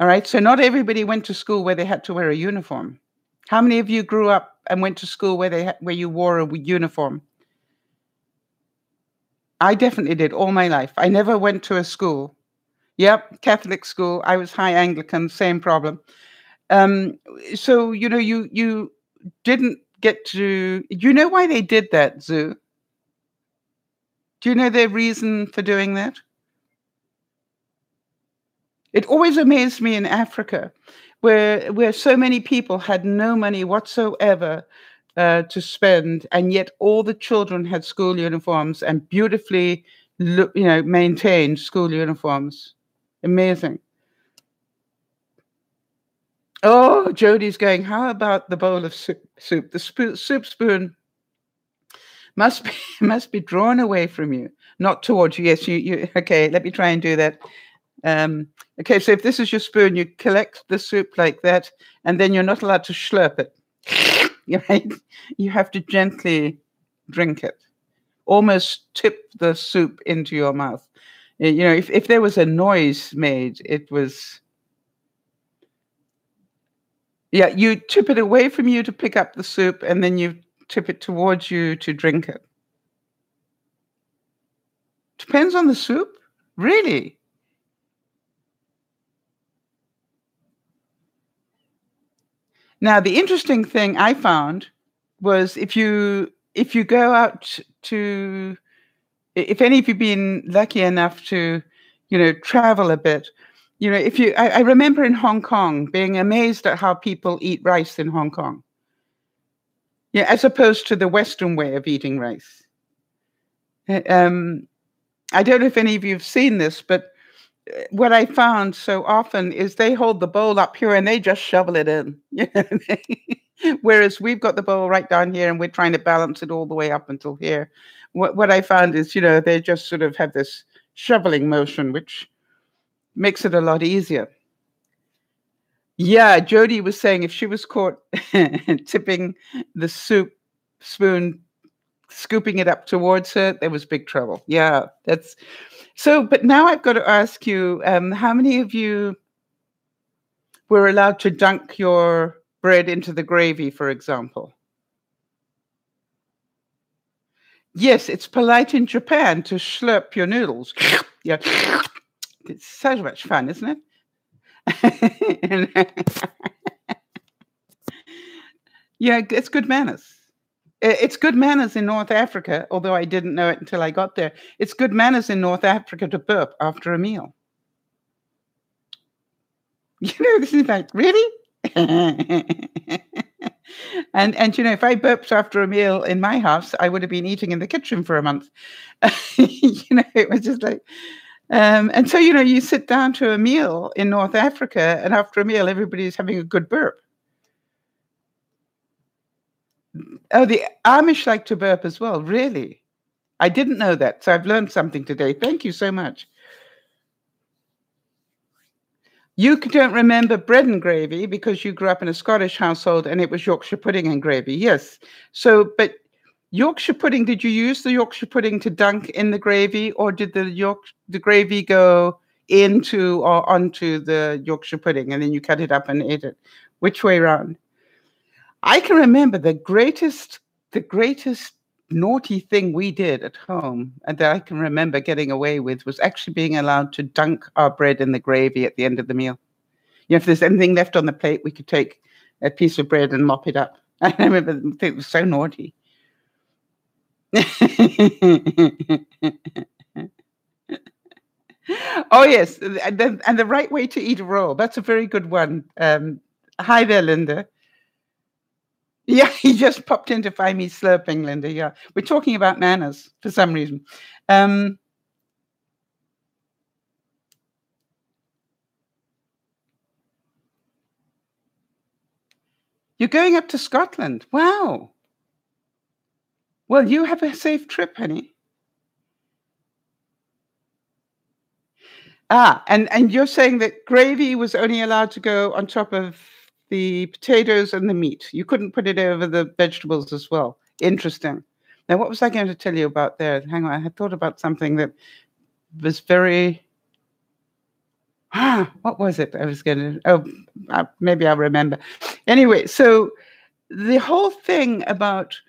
All right, so not everybody went to school where they had to wear a uniform. How many of you grew up and went to school where you wore a uniform? I definitely did all my life. I never went to a school. Yep, Catholic school. I was high Anglican, same problem. Um, so you didn't get to. You know why they did that, Zoo? Do you know their reason for doing that? It always amazed me in Africa, where so many people had no money whatsoever to spend, and yet all the children had school uniforms and beautifully, maintained school uniforms. Amazing. Oh, Jodi's going, how about the bowl of soup? The soup spoon must be must be drawn away from you, not towards you. Yes, you. Okay, let me try and do that. Um, okay, so if this is your spoon, you collect the soup like that, and then you're not allowed to slurp it. Right? You have to gently drink it. Almost tip the soup into your mouth. If there was a noise made, it was. Yeah, you tip it away from you to pick up the soup, and then you tip it towards you to drink it. Depends on the soup? Really? Now, the interesting thing I found was if you go out to if any of you been lucky enough to, travel a bit, if you I remember in Hong Kong being amazed at how people eat rice in Hong Kong. Yeah, as opposed to the Western way of eating rice. Um, I don't know if any of you have seen this, but what I found so often is they hold the bowl up here and they just shovel it in. Whereas we've got the bowl right down here and we're trying to balance it all the way up until here. What I found is, they just sort of have this shoveling motion, which makes it a lot easier. Yeah, Jody was saying if she was caught tipping the soup spoon, scooping it up towards her, there was big trouble. Yeah, that's so. But now I've got to ask you, how many of you were allowed to dunk your bread into the gravy, for example? Yes, it's polite in Japan to slurp your noodles. Yeah, it's so much fun, isn't it? Yeah, it's good manners. It's good manners in North Africa, although I didn't know it until I got there. It's good manners in North Africa to burp after a meal. This is like, really? And if I burped after a meal in my house, I would have been eating in the kitchen for a month. It was just like, and so you sit down to a meal in North Africa, and after a meal, everybody's having a good burp. Oh, the Amish like to burp as well. Really? I didn't know that. So I've learned something today. Thank you so much. You don't remember bread and gravy because you grew up in a Scottish household and it was Yorkshire pudding and gravy. Yes. So, but Yorkshire pudding, did you use the Yorkshire pudding to dunk in the gravy, or did the gravy go into or onto the Yorkshire pudding and then you cut it up and ate it? Which way around? I can remember the greatest naughty thing we did at home, and that I can remember getting away with, was actually being allowed to dunk our bread in the gravy at the end of the meal. If there's anything left on the plate, we could take a piece of bread and mop it up. I remember it was so naughty. Oh, yes. And the right way to eat a roll. That's a very good one. Hi there, Linda. Yeah, he just popped in to find me slurping, Linda. Yeah, we're talking about manners for some reason. You're going up to Scotland. Wow. Well, you have a safe trip, honey. And you're saying that gravy was only allowed to go on top of the potatoes and the meat. You couldn't put it over the vegetables as well. Interesting. Now, what was I going to tell you about there? Hang on, I had thought about something that was very. What was it? I was going to. Maybe I'll remember. Anyway, so the whole thing about.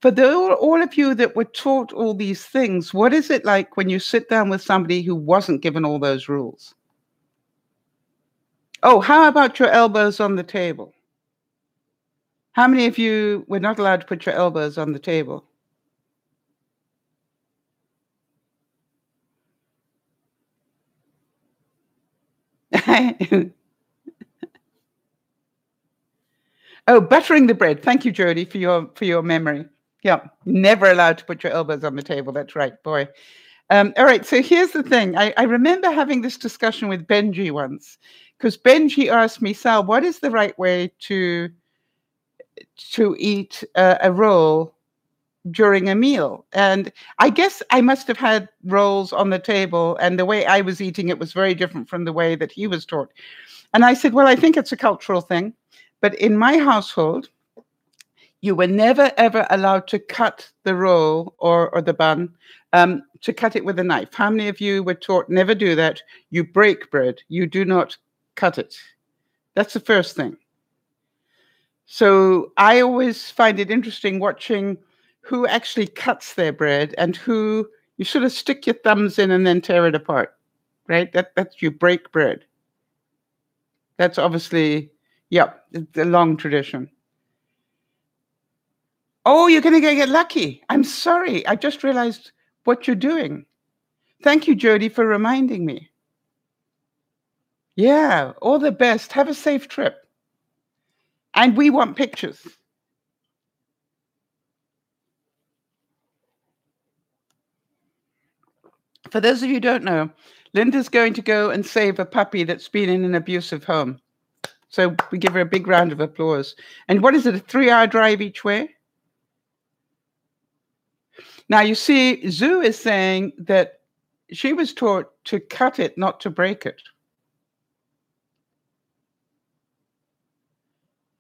For all of you that were taught all these things, what is it like when you sit down with somebody who wasn't given all those rules? Oh, how about your elbows on the table? How many of you were not allowed to put your elbows on the table? Oh, buttering the bread. Thank you, Jody, for your memory. Yeah, never allowed to put your elbows on the table. That's right, boy. All right, so here's the thing. I remember having this discussion with Benji once, because Benji asked me, Sal, what is the right way to eat a roll during a meal? And I guess I must have had rolls on the table, and the way I was eating it was very different from the way that he was taught. And I said, well, I think it's a cultural thing. But in my household, you were never, ever allowed to cut the roll or the bun, to cut it with a knife. How many of you were taught never do that? You break bread. You do not cut it. That's the first thing. So I always find it interesting watching who actually cuts their bread and who you sort of stick your thumbs in and then tear it apart, right? That's you break bread. That's obviously, yeah, it's a long tradition. Oh, you're going to get lucky. I'm sorry. I just realized what you're doing. Thank you, Jody, for reminding me. Yeah, all the best. Have a safe trip. And we want pictures. For those of you who don't know, Linda's going to go and save a puppy that's been in an abusive home. So we give her a big round of applause. And what is it, a 3-hour drive each way? Now, you see, Zoo is saying that she was taught to cut it, not to break it.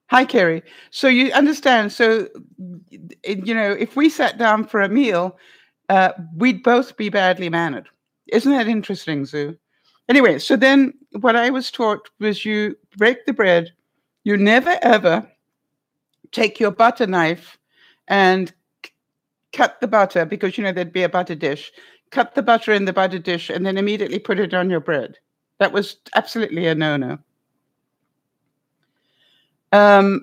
Hi, Kerry. So you understand, so, if we sat down for a meal, we'd both be badly mannered. Isn't that interesting, Zoo? Anyway, so then what I was taught was you break the bread. You never, ever take your butter knife and cut the butter, because, there'd be a butter dish. Cut the butter in the butter dish and then immediately put it on your bread. That was absolutely a no-no.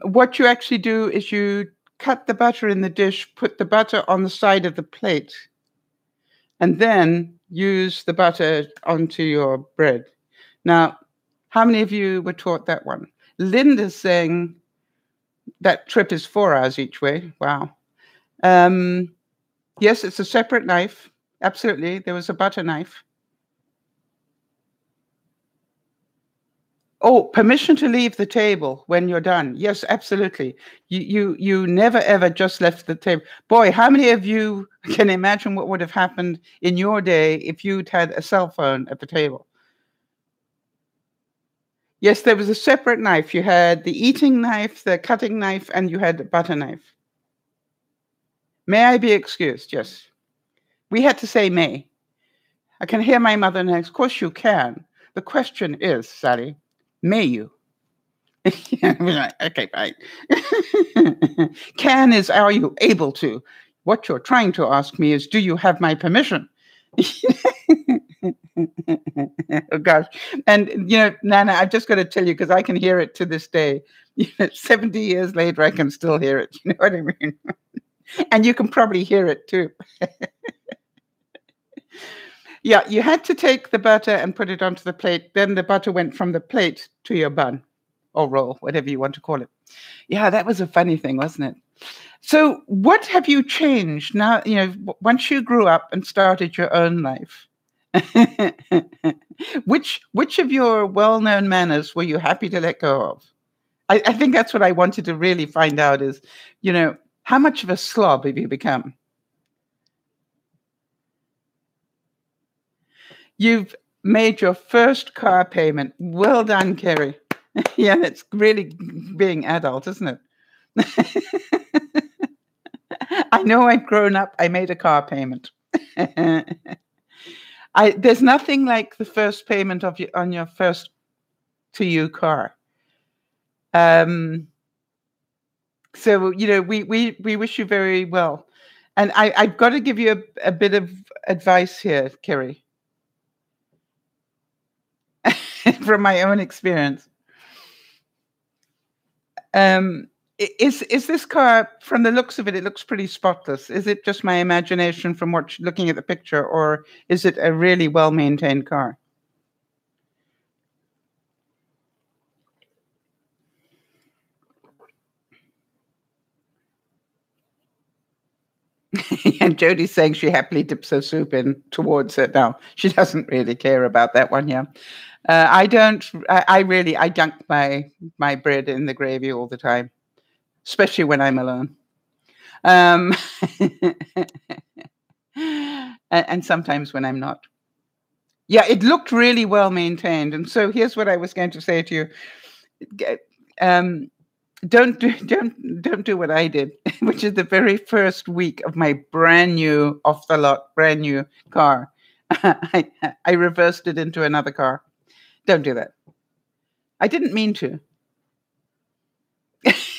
What you actually do is you cut the butter in the dish, put the butter on the side of the plate, and then use the butter onto your bread. Now, how many of you were taught that one? Linda's saying that trip is 4 hours each way. Wow. Yes, it's a separate knife. Absolutely. There was a butter knife. Oh, permission to leave the table when you're done. Yes, absolutely. You never ever just left the table. Boy, how many of you can imagine what would have happened in your day if you'd had a cell phone at the table? Yes, there was a separate knife. You had the eating knife, the cutting knife, and you had the butter knife. May I be excused? Yes. We had to say may. I can hear my mother next. Of course you can. The question is, Sally, may you? Okay, fine. Can is, are you able to? What you're trying to ask me is, do you have my permission? Oh gosh. And Nana, I've just got to tell you, because I can hear it to this day. 70 years later, I can still hear it. You know what I mean? And you can probably hear it too. Yeah, you had to take the butter and put it onto the plate. Then the butter went from the plate to your bun or roll, whatever you want to call it. Yeah, that was a funny thing, wasn't it? So what have you changed now, once you grew up and started your own life? Which of your well-known manners were you happy to let go of? I think that's what I wanted to really find out is, how much of a slob have you become? You've made your first car payment. Well done, Kerry. Yeah, it's really being adult, isn't it? I know I've grown up. I made a car payment. There's nothing like the first payment on your first to you car. So we wish you very well, and I've got to give you a bit of advice here, Kerry, from my own experience. Um, is this car, from the looks of it, it looks pretty spotless. Is it just my imagination from looking at the picture, or is it a really well-maintained car? And Jodie's saying she happily dips her soup in towards it. No, she doesn't really care about that one. Yeah, I don't. I dunk my bread in the gravy all the time, especially when I'm alone. Um, and sometimes when I'm not. Yeah, it looked really well maintained. And so here's what I was going to say to you. Um, don't do what I did, which is the very first week of my brand new off the lot, brand new car. I reversed it into another car. Don't do that. I didn't mean to.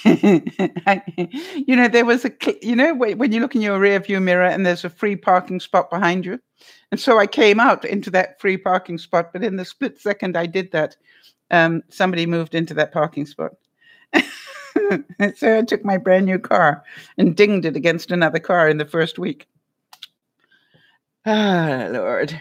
There was when you look in your rear view mirror and there's a free parking spot behind you. And so I came out into that free parking spot, but in the split second I did that, somebody moved into that parking spot. So I took my brand new car and dinged it against another car in the first week. Ah, Lord.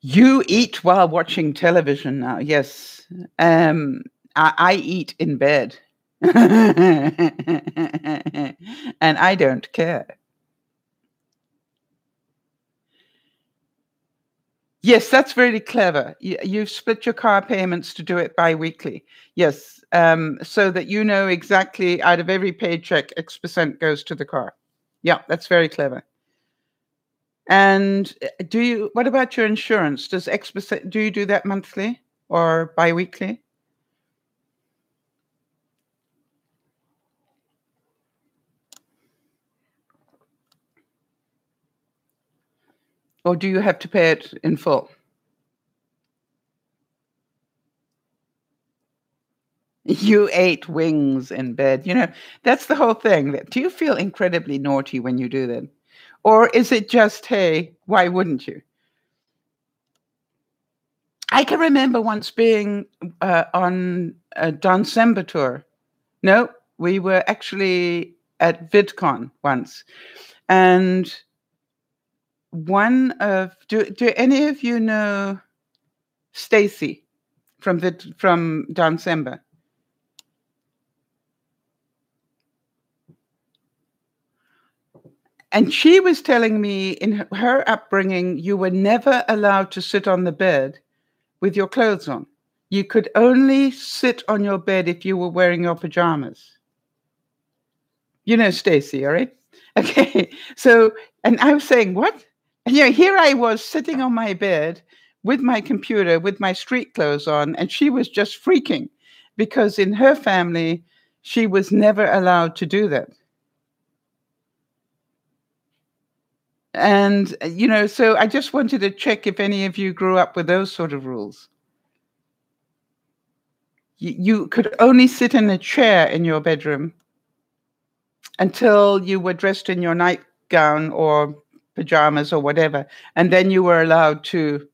You eat while watching television now. Yes. I eat in bed. And I don't care. Yes, that's very clever. You've split your car payments to do it bi-weekly. Yes, so that you know exactly out of every paycheck, X% goes to the car. Yeah, that's very clever. And what about your insurance? Does X%, do you do that monthly or bi-weekly? Or do you have to pay it in full? You ate wings in bed. That's the whole thing. Do you feel incredibly naughty when you do that? Or is it just, hey, why wouldn't you? I can remember once being on a December tour. No, we were actually at VidCon once. And do any of you know Stacy from December? And she was telling me in her upbringing, you were never allowed to sit on the bed with your clothes on. You could only sit on your bed if you were wearing your pajamas. You know Stacy, all right? Okay. So, and I was saying, what? And here I was sitting on my bed with my computer, with my street clothes on, and she was just freaking because in her family, she was never allowed to do that. And, so I just wanted to check if any of you grew up with those sort of rules. You could only sit in a chair in your bedroom until you were dressed in your nightgown or pajamas or whatever, and then you were allowed to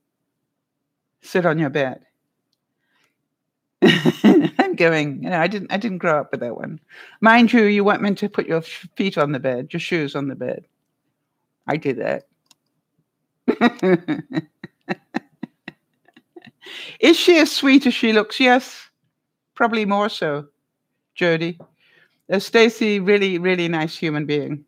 sit on your bed. I'm going, I didn't grow up with that one. Mind you weren't meant to put your feet on the bed, your shoes on the bed. I did that. Is she as sweet as she looks? Yes, probably more so, Jodie. Stacy, really, really nice human being.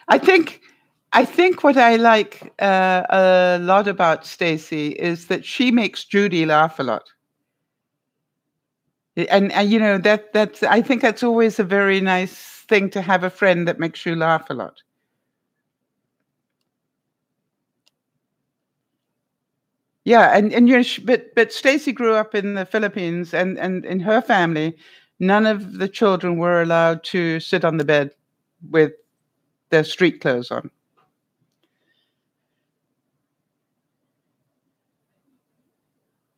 I think what I like a lot about Stacy is that she makes Judy laugh a lot. And that's I think that's always a very nice thing to have a friend that makes you laugh a lot. Yeah, but Stacy grew up in the Philippines, and in her family, none of the children were allowed to sit on the bed with their street clothes on.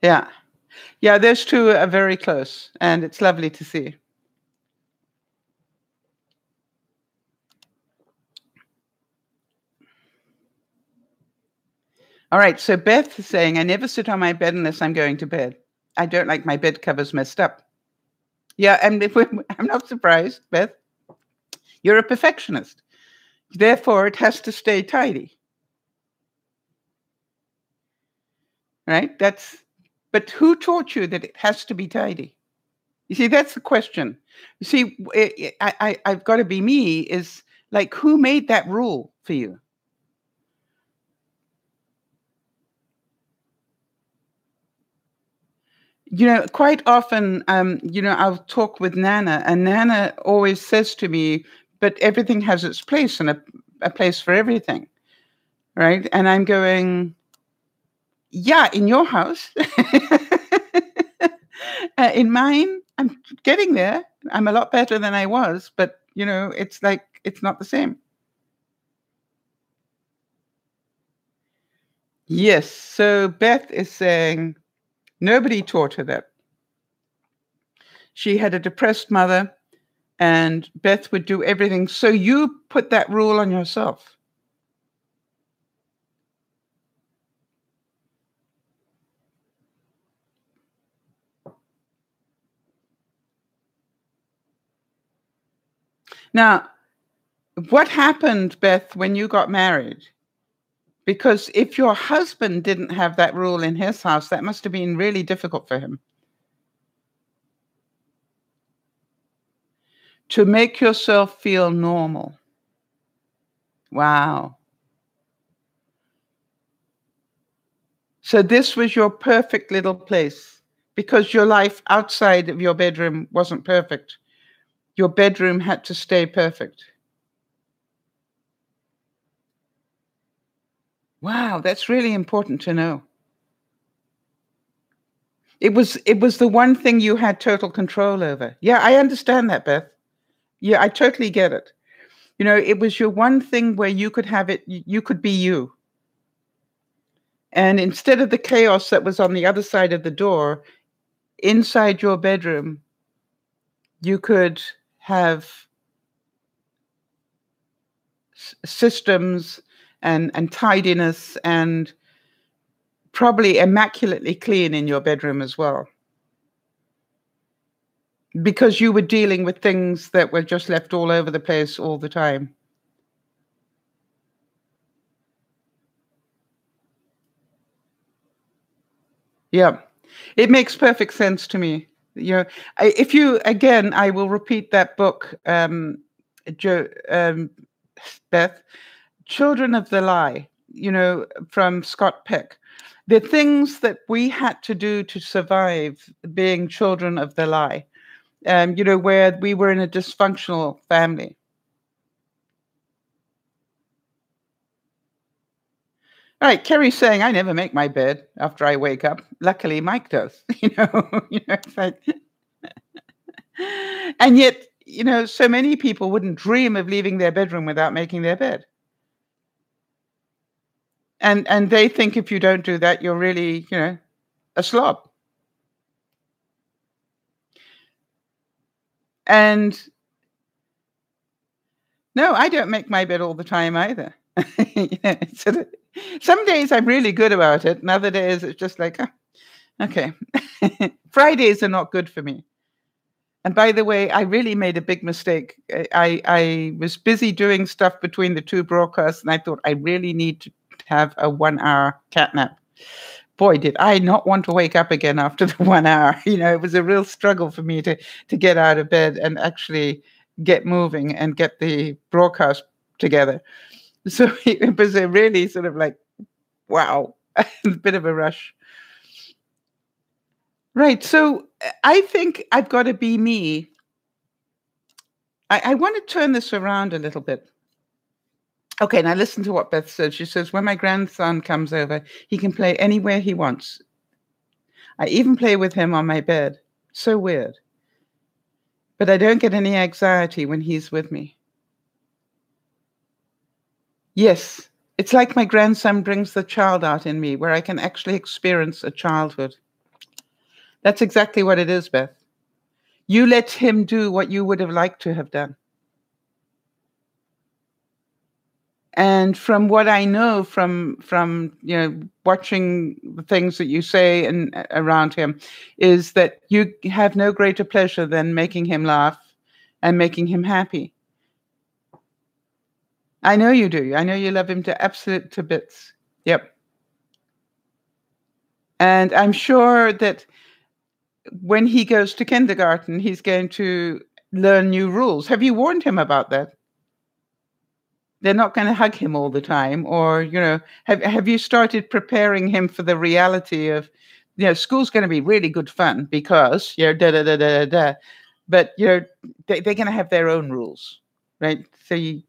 Yeah. Yeah, those two are very close, and it's lovely to see. All right, so Beth is saying, I never sit on my bed unless I'm going to bed. I don't like my bed covers messed up. Yeah, and I'm not surprised, Beth. You're a perfectionist. Therefore, it has to stay tidy. Right? But who taught you that it has to be tidy? You see, that's the question. You see, I've got to be me is like, who made that rule for you? Quite often, I'll talk with Nana, and Nana always says to me, but everything has its place and a place for everything, right? And I'm going, yeah, in your house. In mine, I'm getting there. I'm a lot better than I was, but, it's like, it's not the same. Yes. So Beth is saying nobody taught her that. She had a depressed mother, and Beth would do everything. So you put that rule on yourself. Now, what happened, Beth, when you got married? Because if your husband didn't have that rule in his house, that must have been really difficult for him. To make yourself feel normal. Wow. So this was your perfect little place because your life outside of your bedroom wasn't perfect. Your bedroom had to stay perfect. Wow, that's really important to know. It was the one thing you had total control over. Yeah, I understand that, Beth. Yeah, I totally get it. It was your one thing where you could have it, you could be you. And instead of the chaos that was on the other side of the door, inside your bedroom, you could have systems and tidiness and probably immaculately clean in your bedroom as well. Because you were dealing with things that were just left all over the place all the time. Yeah, it makes perfect sense to me. If you, again, I will repeat that book, Beth, Children of the Lie, from Scott Peck. The things that we had to do to survive being children of the lie, where we were in a dysfunctional family. All right, Kerry's saying, I never make my bed after I wake up. Luckily, Mike does. It's like, and yet, so many people wouldn't dream of leaving their bedroom without making their bed. And they think if you don't do that, you're really, a slob. And no, I don't make my bed all the time either. Some days I'm really good about it, and other days it's just like, okay. Fridays are not good for me. And by the way, I really made a big mistake. I was busy doing stuff between the two broadcasts, and I thought I really need to have a 1-hour cat nap. Boy, did I not want to wake up again after the 1 hour. It was a real struggle for me to get out of bed and actually get moving and get the broadcast together. So it was a really sort of like, wow, a bit of a rush. Right. So I think I've got to be me. I want to turn this around a little bit. Okay, now listen to what Beth said. She says, when my grandson comes over, he can play anywhere he wants. I even play with him on my bed. So weird. But I don't get any anxiety when he's with me. Yes, it's like my grandson brings the child out in me, where I can actually experience a childhood. That's exactly what it is, Beth. You let him do what you would have liked to have done. And from what I know from watching the things that you say and around him, is that you have no greater pleasure than making him laugh and making him happy. I know you do. I know you love him to bits. Yep. And I'm sure that when he goes to kindergarten, he's going to learn new rules. Have you warned him about that? They're not going to hug him all the time, or have you started preparing him for the reality of, school's going to be really good fun because da da da da da, but they're going to have their own rules, right? So you.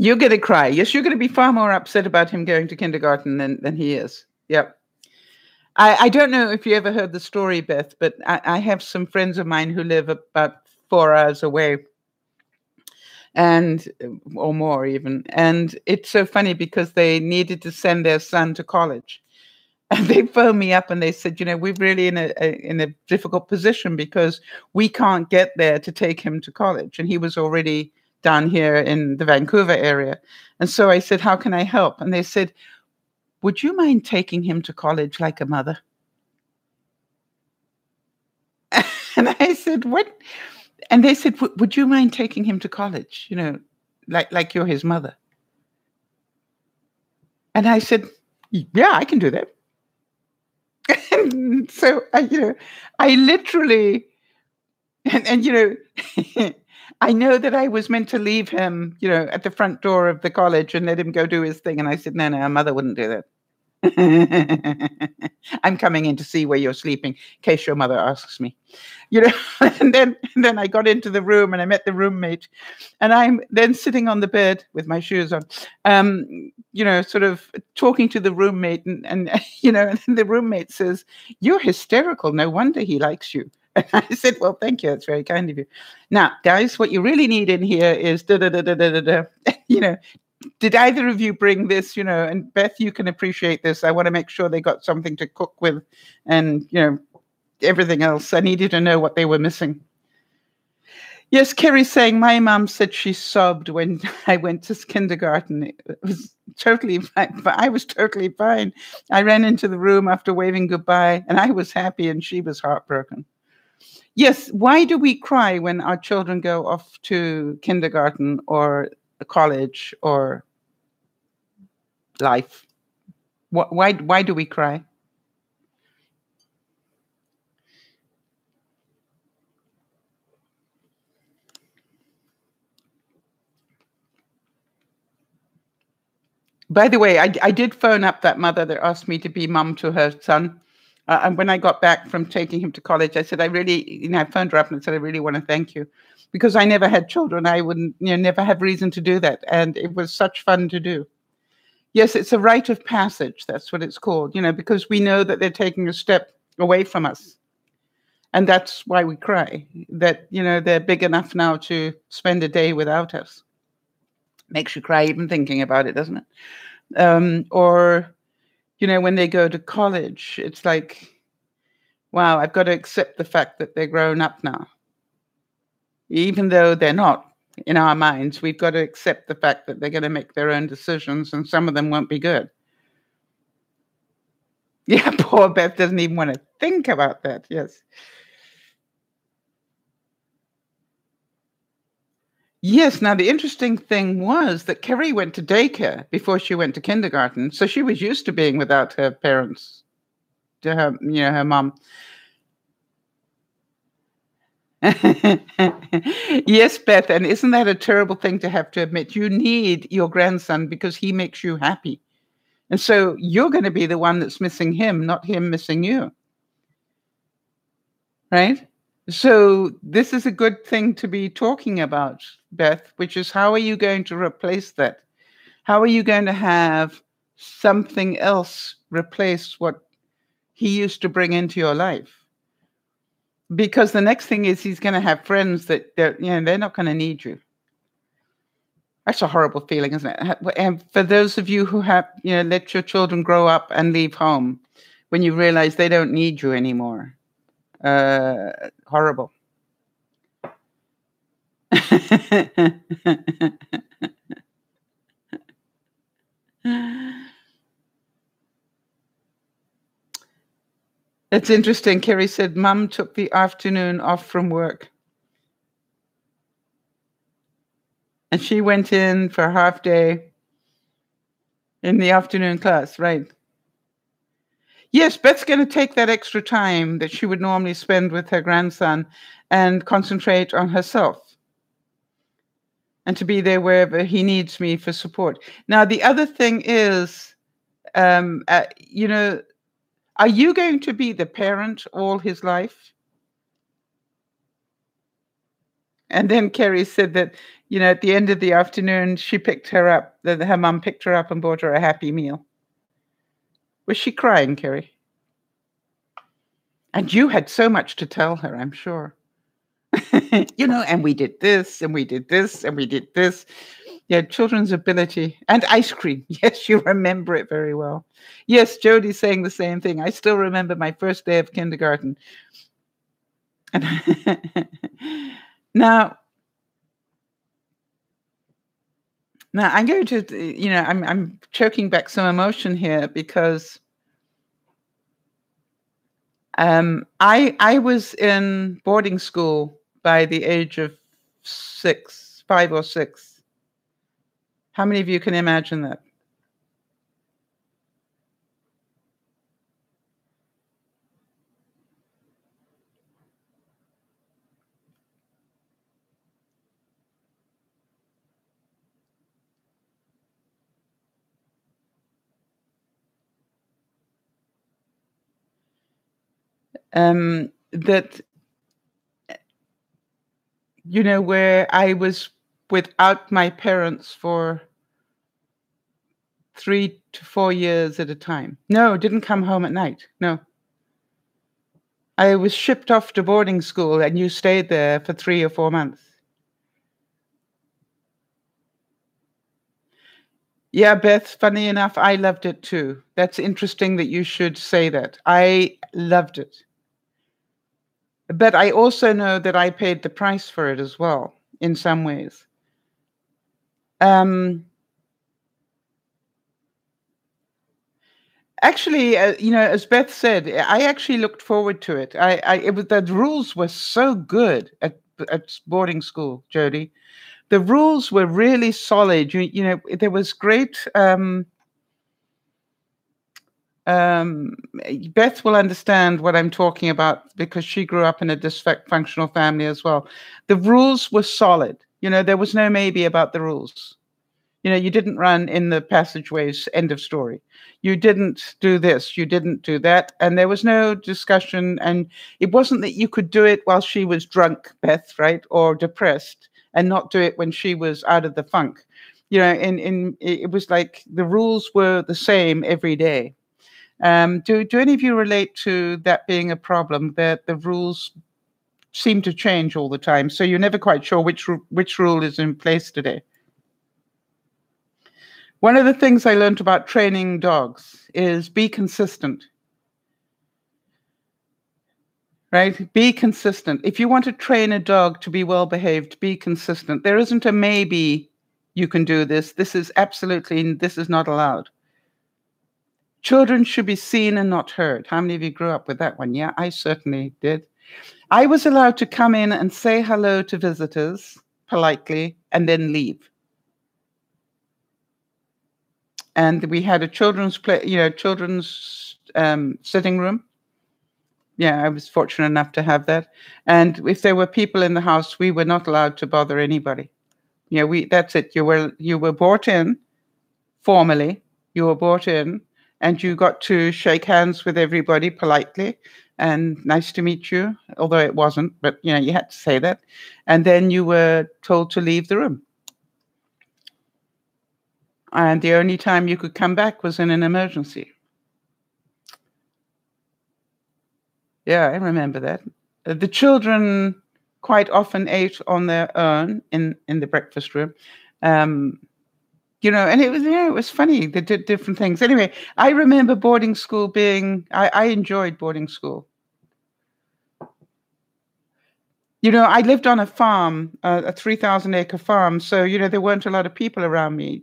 You're going to cry. Yes, you're going to be far more upset about him going to kindergarten than he is. Yep. I don't know if you ever heard the story, Beth, but I have some friends of mine who live about 4 hours away, and or more even. And it's so funny because they needed to send their son to college. And they phoned me up and they said, we're really in a difficult position because we can't get there to take him to college. And he was already down here in the Vancouver area. And so I said, how can I help? And they said, would you mind taking him to college like a mother? And I said, what? And they said, would you mind taking him to college? Like you're his mother. And I said, yeah, I can do that. And so I literally, and I know that I was meant to leave him, at the front door of the college and let him go do his thing. And I said, no, a mother wouldn't do that. I'm coming in to see where you're sleeping in case your mother asks me, and then I got into the room and I met the roommate, and I'm then sitting on the bed with my shoes on, sort of talking to the roommate, and and the roommate says, you're hysterical. No wonder he likes you. And I said, well, thank you. That's very kind of you. Now, guys, what you really need in here is da da da da da da. Did either of you bring this, and Beth, you can appreciate this. I want to make sure they got something to cook with and, everything else. I needed to know what they were missing. Yes, Kerry's saying, my mom said she sobbed when I went to kindergarten. It was totally fine. I was totally fine. I ran into the room after waving goodbye, and I was happy, and she was heartbroken. Yes, why do we cry when our children go off to kindergarten or college or life? Why do we cry? By the way, I did phone up that mother that asked me to be mum to her son. And when I got back from taking him to college, I said, I really, I phoned her up and said, I really want to thank you, because I never had children. I wouldn't, never have reason to do that. And it was such fun to do. Yes, it's a rite of passage. That's what it's called, because we know that they're taking a step away from us. And that's why we cry, that, they're big enough now to spend a day without us. Makes you cry even thinking about it, doesn't it? Or, when they go to college, it's like, wow, I've got to accept the fact that they're grown up now. Even though they're not in our minds, we've got to accept the fact that they're going to make their own decisions, and some of them won't be good. Yeah, poor Beth doesn't even want to think about that. Yes. Yes. Now, the interesting thing was that Kerry went to daycare before she went to kindergarten. So she was used to being without her parents, to her, her mom. Yes, Beth. And isn't that a terrible thing to have to admit? You need your grandson because he makes you happy. And so you're going to be the one that's missing him, not him missing you. Right? So this is a good thing to be talking about, Beth, which is, how are you going to replace that? How are you going to have something else replace what he used to bring into your life? Because the next thing is he's going to have friends that they're not going to need you. That's a horrible feeling, isn't it? And for those of you who have, let your children grow up and leave home, when you realize they don't need you anymore, horrible. It's interesting. Kerry said, Mum took the afternoon off from work. And she went in for a half day in the afternoon class, right? Yes, Beth's going to take that extra time that she would normally spend with her grandson and concentrate on herself and to be there wherever he needs me for support. Now, the other thing is, are you going to be the parent all his life? And then Kerry said that, at the end of the afternoon, she picked her up, that her mum picked her up and bought her a happy meal. Was she crying, Kerry? And you had so much to tell her, I'm sure. And we did this, and we did this, and we did this. Yeah, children's ability. And ice cream. Yes, you remember it very well. Yes, Jodie's saying the same thing. I still remember my first day of kindergarten. And now I'm going to, I'm choking back some emotion here because I was in boarding school by the age of 5 or 6. How many of you can imagine that? That, where I was without my parents for 3 to 4 years at a time. No, didn't come home at night. No. I was shipped off to boarding school and you stayed there for 3 or 4 months. Yeah, Beth, funny enough, I loved it too. That's interesting that you should say that. I loved it. But I also know that I paid the price for it as well, in some ways. Actually, as Beth said, I actually looked forward to it. The rules were so good at boarding school, Jodie. The rules were really solid. There was great. Beth will understand what I'm talking about because she grew up in a dysfunctional family as well. The rules were solid. There was no maybe about the rules. You didn't run in the passageways, end of story. You didn't do this, you didn't do that. And there was no discussion. And it wasn't that you could do it while she was drunk, Beth, right? Or depressed and not do it when she was out of the funk. It was like the rules were the same every day. Do any of you relate to that being a problem, that the rules seem to change all the time? So you're never quite sure which rule is in place today. One of the things I learned about training dogs is be consistent. Right? Be consistent. If you want to train a dog to be well behaved, be consistent. There isn't a maybe you can do this. This is not allowed. Children should be seen and not heard. How many of you grew up with that one? Yeah, I certainly did. I was allowed to come in and say hello to visitors politely and then leave. And we had a children's sitting room. Yeah, I was fortunate enough to have that. And if there were people in the house, we were not allowed to bother anybody. That's it. You were brought in formally. You were brought in, and you got to shake hands with everybody politely and nice to meet you, although it wasn't, but you had to say that. And then you were told to leave the room. And the only time you could come back was in an emergency. Yeah, I remember that. The children quite often ate on their own in the breakfast room. Um, and it was funny. They did different things. Anyway, I remember boarding school I enjoyed boarding school. I lived on a farm, a 3,000-acre farm. So, there weren't a lot of people around me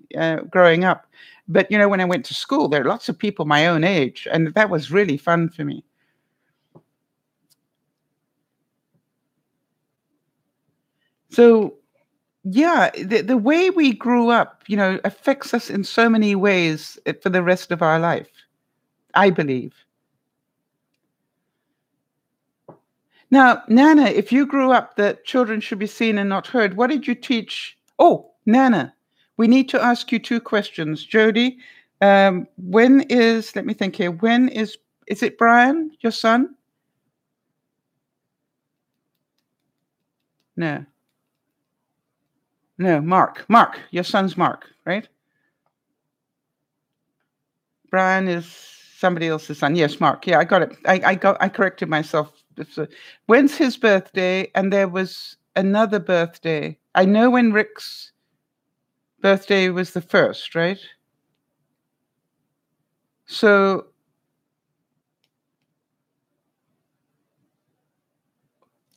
growing up. But, when I went to school, there were lots of people my own age. And that was really fun for me. So, yeah, the way we grew up, affects us in so many ways for the rest of our life, I believe. Now, Nana, if you grew up that children should be seen and not heard, what did you teach? Oh, Nana, we need to ask you two questions. Jody, let me think here, is it Brian, your son? No, Mark, your son's Mark, right? Brian is somebody else's son. Yes, Mark. Yeah, I got it. I corrected myself. When's his birthday? And there was another birthday. I know when Rick's birthday was the 1st, right? So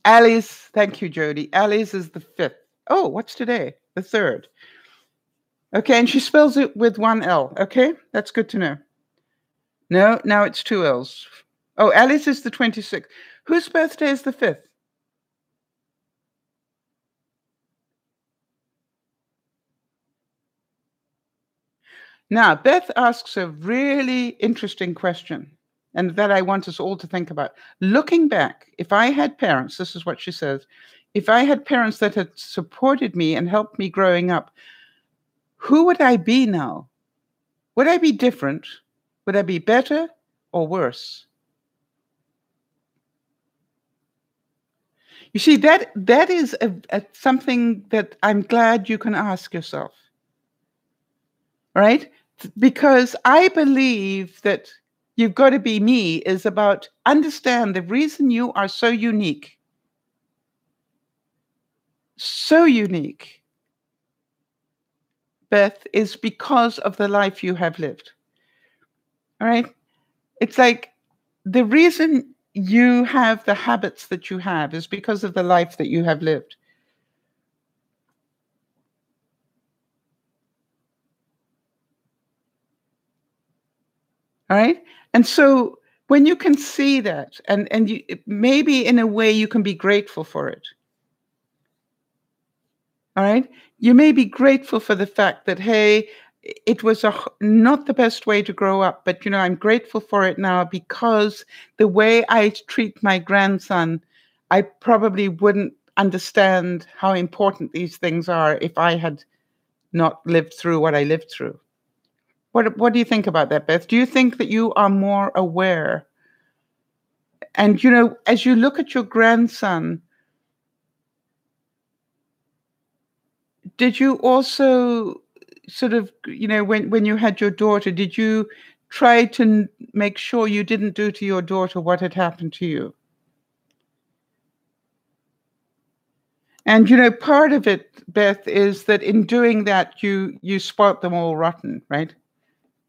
Ali's, thank you, Jody. Ali's is the 5th. Oh, what's today? The 3rd. Okay, and she spells it with one L. Okay, that's good to know. No, now it's two L's. Oh, Alice is the 26th. Whose birthday is the 5th? Now, Beth asks a really interesting question, and that I want us all to think about. Looking back, if I had parents, this is what she says, if I had parents that had supported me and helped me growing up, who would I be now? Would I be different? Would I be better or worse? You see, that is something that I'm glad you can ask yourself, right? Because I believe that you've got to be me is about understand the reason you are so unique, Beth, is because of the life you have lived. All right. It's like the reason you have the habits that you have is because of the life that you have lived. All right. And so when you can see that and you, maybe in a way you can be grateful for it. All right. You may be grateful for the fact that, hey, it was not the best way to grow up, but I'm grateful for it now because the way I treat my grandson, I probably wouldn't understand how important these things are if I had not lived through what I lived through. What do you think about that, Beth? Do you think that you are more aware? And as you look at your grandson, did you also sort of, when you had your daughter, did you try to make sure you didn't do to your daughter what had happened to you? And part of it, Beth, is that in doing that, you spoiled them all rotten, right?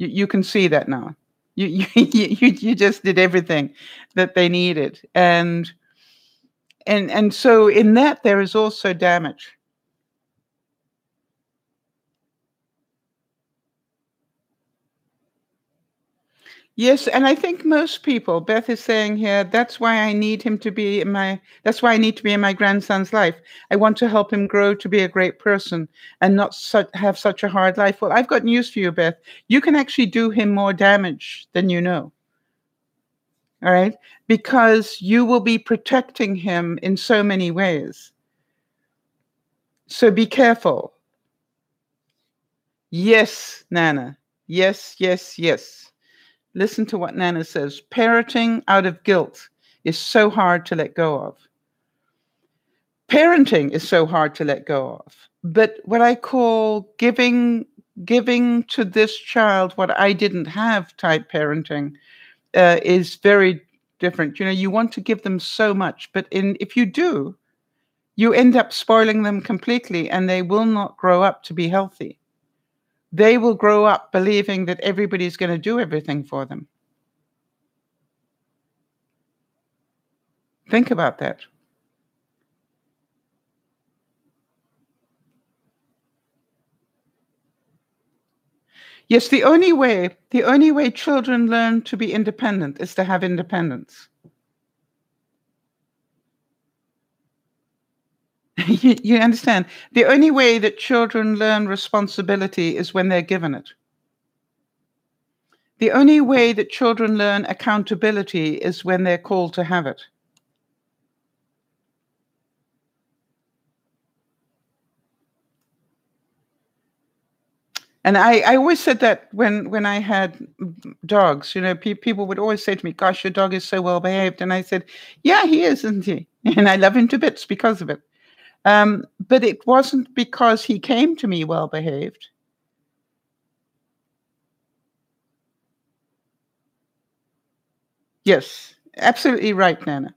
You can see that now. You just did everything that they needed, and so in that there is also damage. Yes, and I think most people, Beth is saying here, that's why I need him to be that's why I need to be in my grandson's life. I want to help him grow to be a great person and not have such a hard life. Well, I've got news for you, Beth. You can actually do him more damage than you know. All right? Because you will be protecting him in so many ways. So be careful. Yes, Nana. Yes, yes, yes. Listen to what Nana says. Parenting out of guilt is so hard to let go of. Parenting is so hard to let go of. But what I call giving to this child what I didn't have type parenting is very different. You want to give them so much, but if you do, you end up spoiling them completely, and they will not grow up to be healthy. They will grow up believing that everybody's going to do everything for them. Think about that. Yes, the only way children learn to be independent is to have independence. You understand? The only way that children learn responsibility is when they're given it. The only way that children learn accountability is when they're called to have it. And I always said that when I had dogs, people would always say to me, "Gosh, your dog is so well behaved." And I said, "Yeah, he is, isn't he?" And I love him to bits because of it. But it wasn't because he came to me well behaved. Yes, absolutely right, Nana.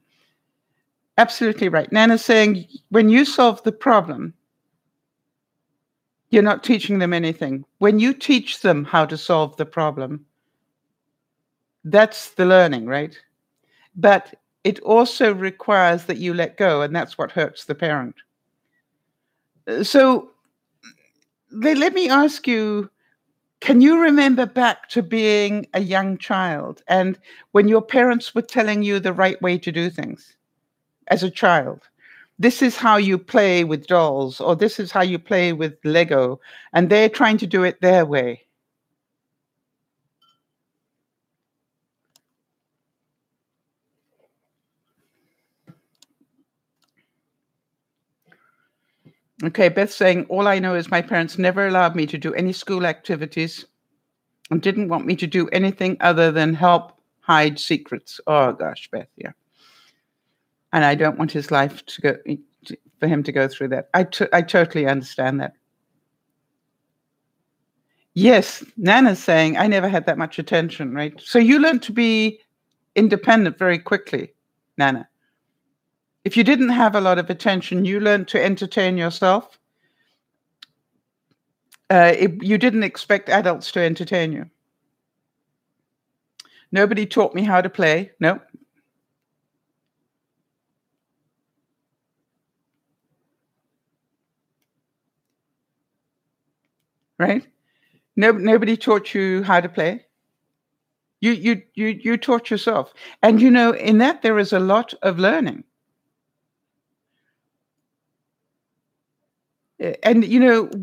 Absolutely right. Nana's saying when you solve the problem, you're not teaching them anything. When you teach them how to solve the problem, that's the learning, right? But it also requires that you let go, and that's what hurts the parent. So let me ask you, can you remember back to being a young child and when your parents were telling you the right way to do things as a child? This is how you play with dolls, or this is how you play with Lego, and they're trying to do it their way. Okay, Beth's saying, all I know is my parents never allowed me to do any school activities and didn't want me to do anything other than help hide secrets. Oh gosh, Beth, yeah. And I don't want his life for him to go through that. I totally understand that. Yes, Nana's saying I never had that much attention, right? So you learned to be independent very quickly, Nana. If you didn't have a lot of attention, you learned to entertain yourself. You didn't expect adults to entertain you. Nobody taught me how to play. No. Right? No, nobody taught you how to play. You taught yourself. And in that there is a lot of learning. And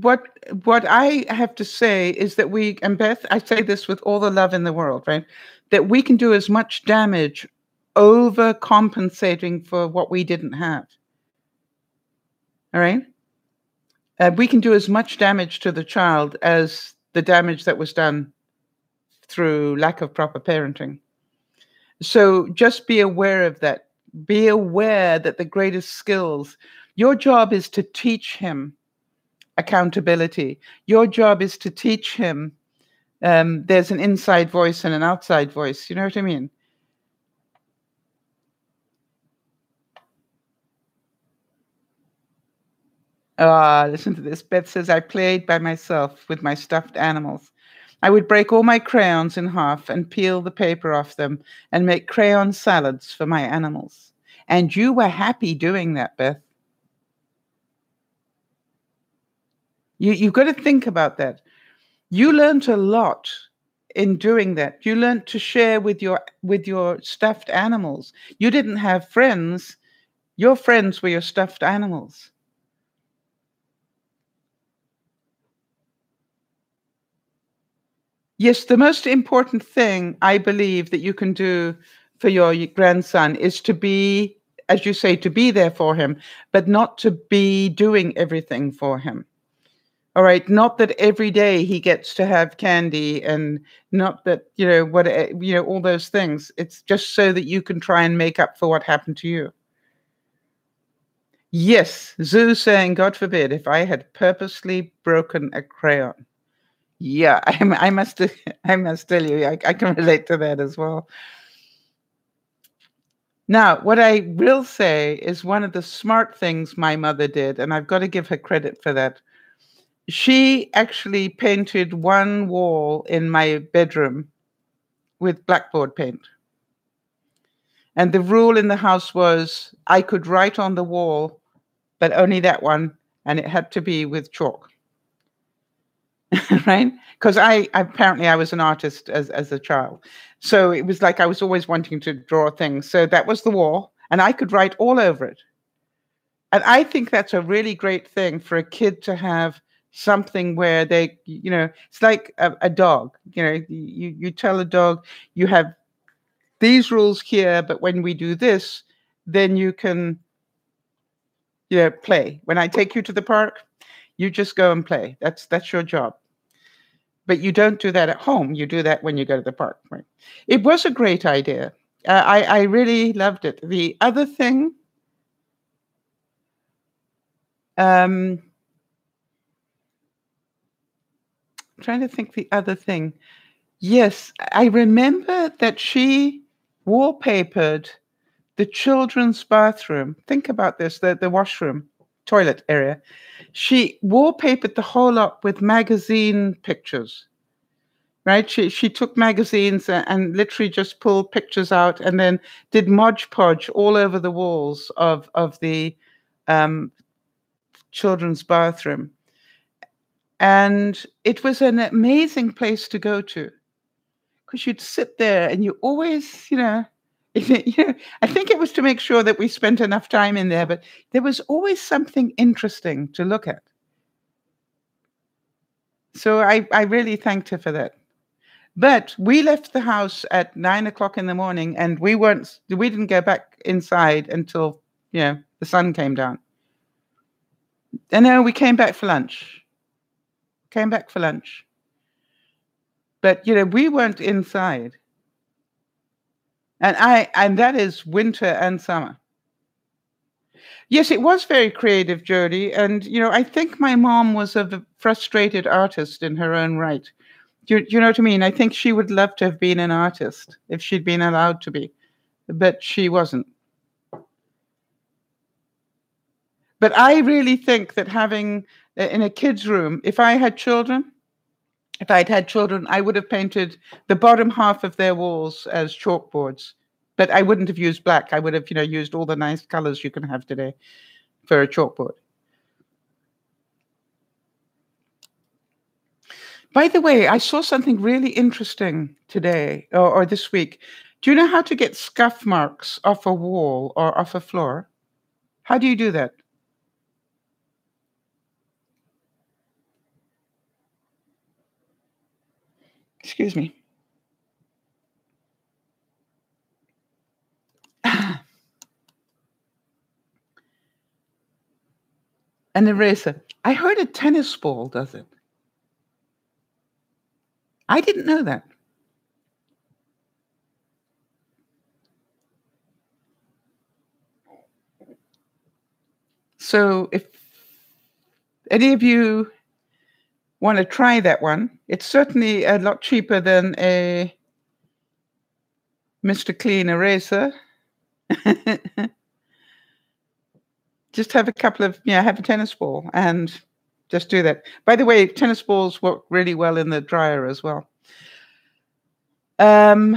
what I have to say is that and Beth, I say this with all the love in the world, right? That we can do as much damage overcompensating for what we didn't have. All right? We can do as much damage to the child as the damage that was done through lack of proper parenting. So just be aware of that. Be aware that the greatest skills, your job is to teach him accountability. Your job is to teach him there's an inside voice and an outside voice. You know what I mean? Listen to this. Beth says, I played by myself with my stuffed animals. I would break all my crayons in half and peel the paper off them and make crayon salads for my animals. And you were happy doing that, Beth. You've got to think about that. You learned a lot in doing that. You learned to share with your stuffed animals. You didn't have friends. Your friends were your stuffed animals. Yes, the most important thing I believe that you can do for your grandson is to be, as you say, to be there for him, but not to be doing everything for him. All right, not that every day he gets to have candy and not that, all those things. It's just so that you can try and make up for what happened to you. Yes, Zoo saying, God forbid, if I had purposely broken a crayon. Yeah, I must tell you, I can relate to that as well. Now, what I will say is one of the smart things my mother did, and I've got to give her credit for that. She actually painted one wall in my bedroom with blackboard paint. And the rule in the house was I could write on the wall, but only that one, and it had to be with chalk. Right? Because I was an artist as a child. So it was like I was always wanting to draw things. So that was the wall, and I could write all over it. And I think that's a really great thing for a kid to have something where it's like a dog. You tell a dog, you have these rules here, but when we do this, then you can, play. When I take you to the park, you just go and play. That's your job. But you don't do that at home. You do that when you go to the park. Right? It was a great idea. I really loved it. The other thing, I'm trying to think the other thing. Yes, I remember that she wallpapered the children's bathroom. Think about this, the washroom, toilet area. She wallpapered the whole up with magazine pictures. Right? She took magazines and literally just pulled pictures out and then did Mod Podge all over the walls of the um, children's bathroom. And it was an amazing place to go to because you'd sit there and you always, I think it was to make sure that we spent enough time in there, but there was always something interesting to look at. So I really thanked her for that. But we left the house at 9 o'clock in the morning, and we didn't go back inside until the sun came down. And no, we came back for lunch. But we weren't inside. And that is winter and summer. Yes, it was very creative, Jody. And I think my mom was a frustrated artist in her own right. Do you know what I mean? I think she would love to have been an artist if she'd been allowed to be, but she wasn't. But I really think that having in a kid's room, if I'd had children, I would have painted the bottom half of their walls as chalkboards, but I wouldn't have used black. I would have, used all the nice colors you can have today for a chalkboard. By the way, I saw something really interesting today or this week. Do you know how to get scuff marks off a wall or off a floor? How do you do that? Excuse me. An eraser. I heard a tennis ball does it. I didn't know that. So if any of you want to try that one, it's certainly a lot cheaper than a Mr. Clean eraser. Just have a couple of, have a tennis ball and just do that. By the way, tennis balls work really well in the dryer as well. Hi,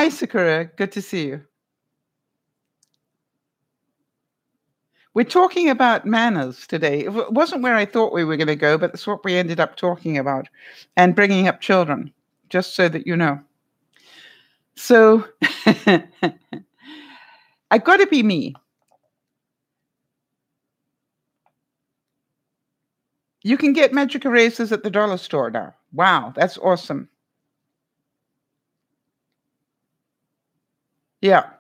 Sakura. Good to see you. We're talking about manners today. It wasn't where I thought we were going to go, but that's what we ended up talking about, and bringing up children, just so that you know. So I've got to be me. You can get magic erasers at the dollar store now. Wow, that's awesome. Yeah.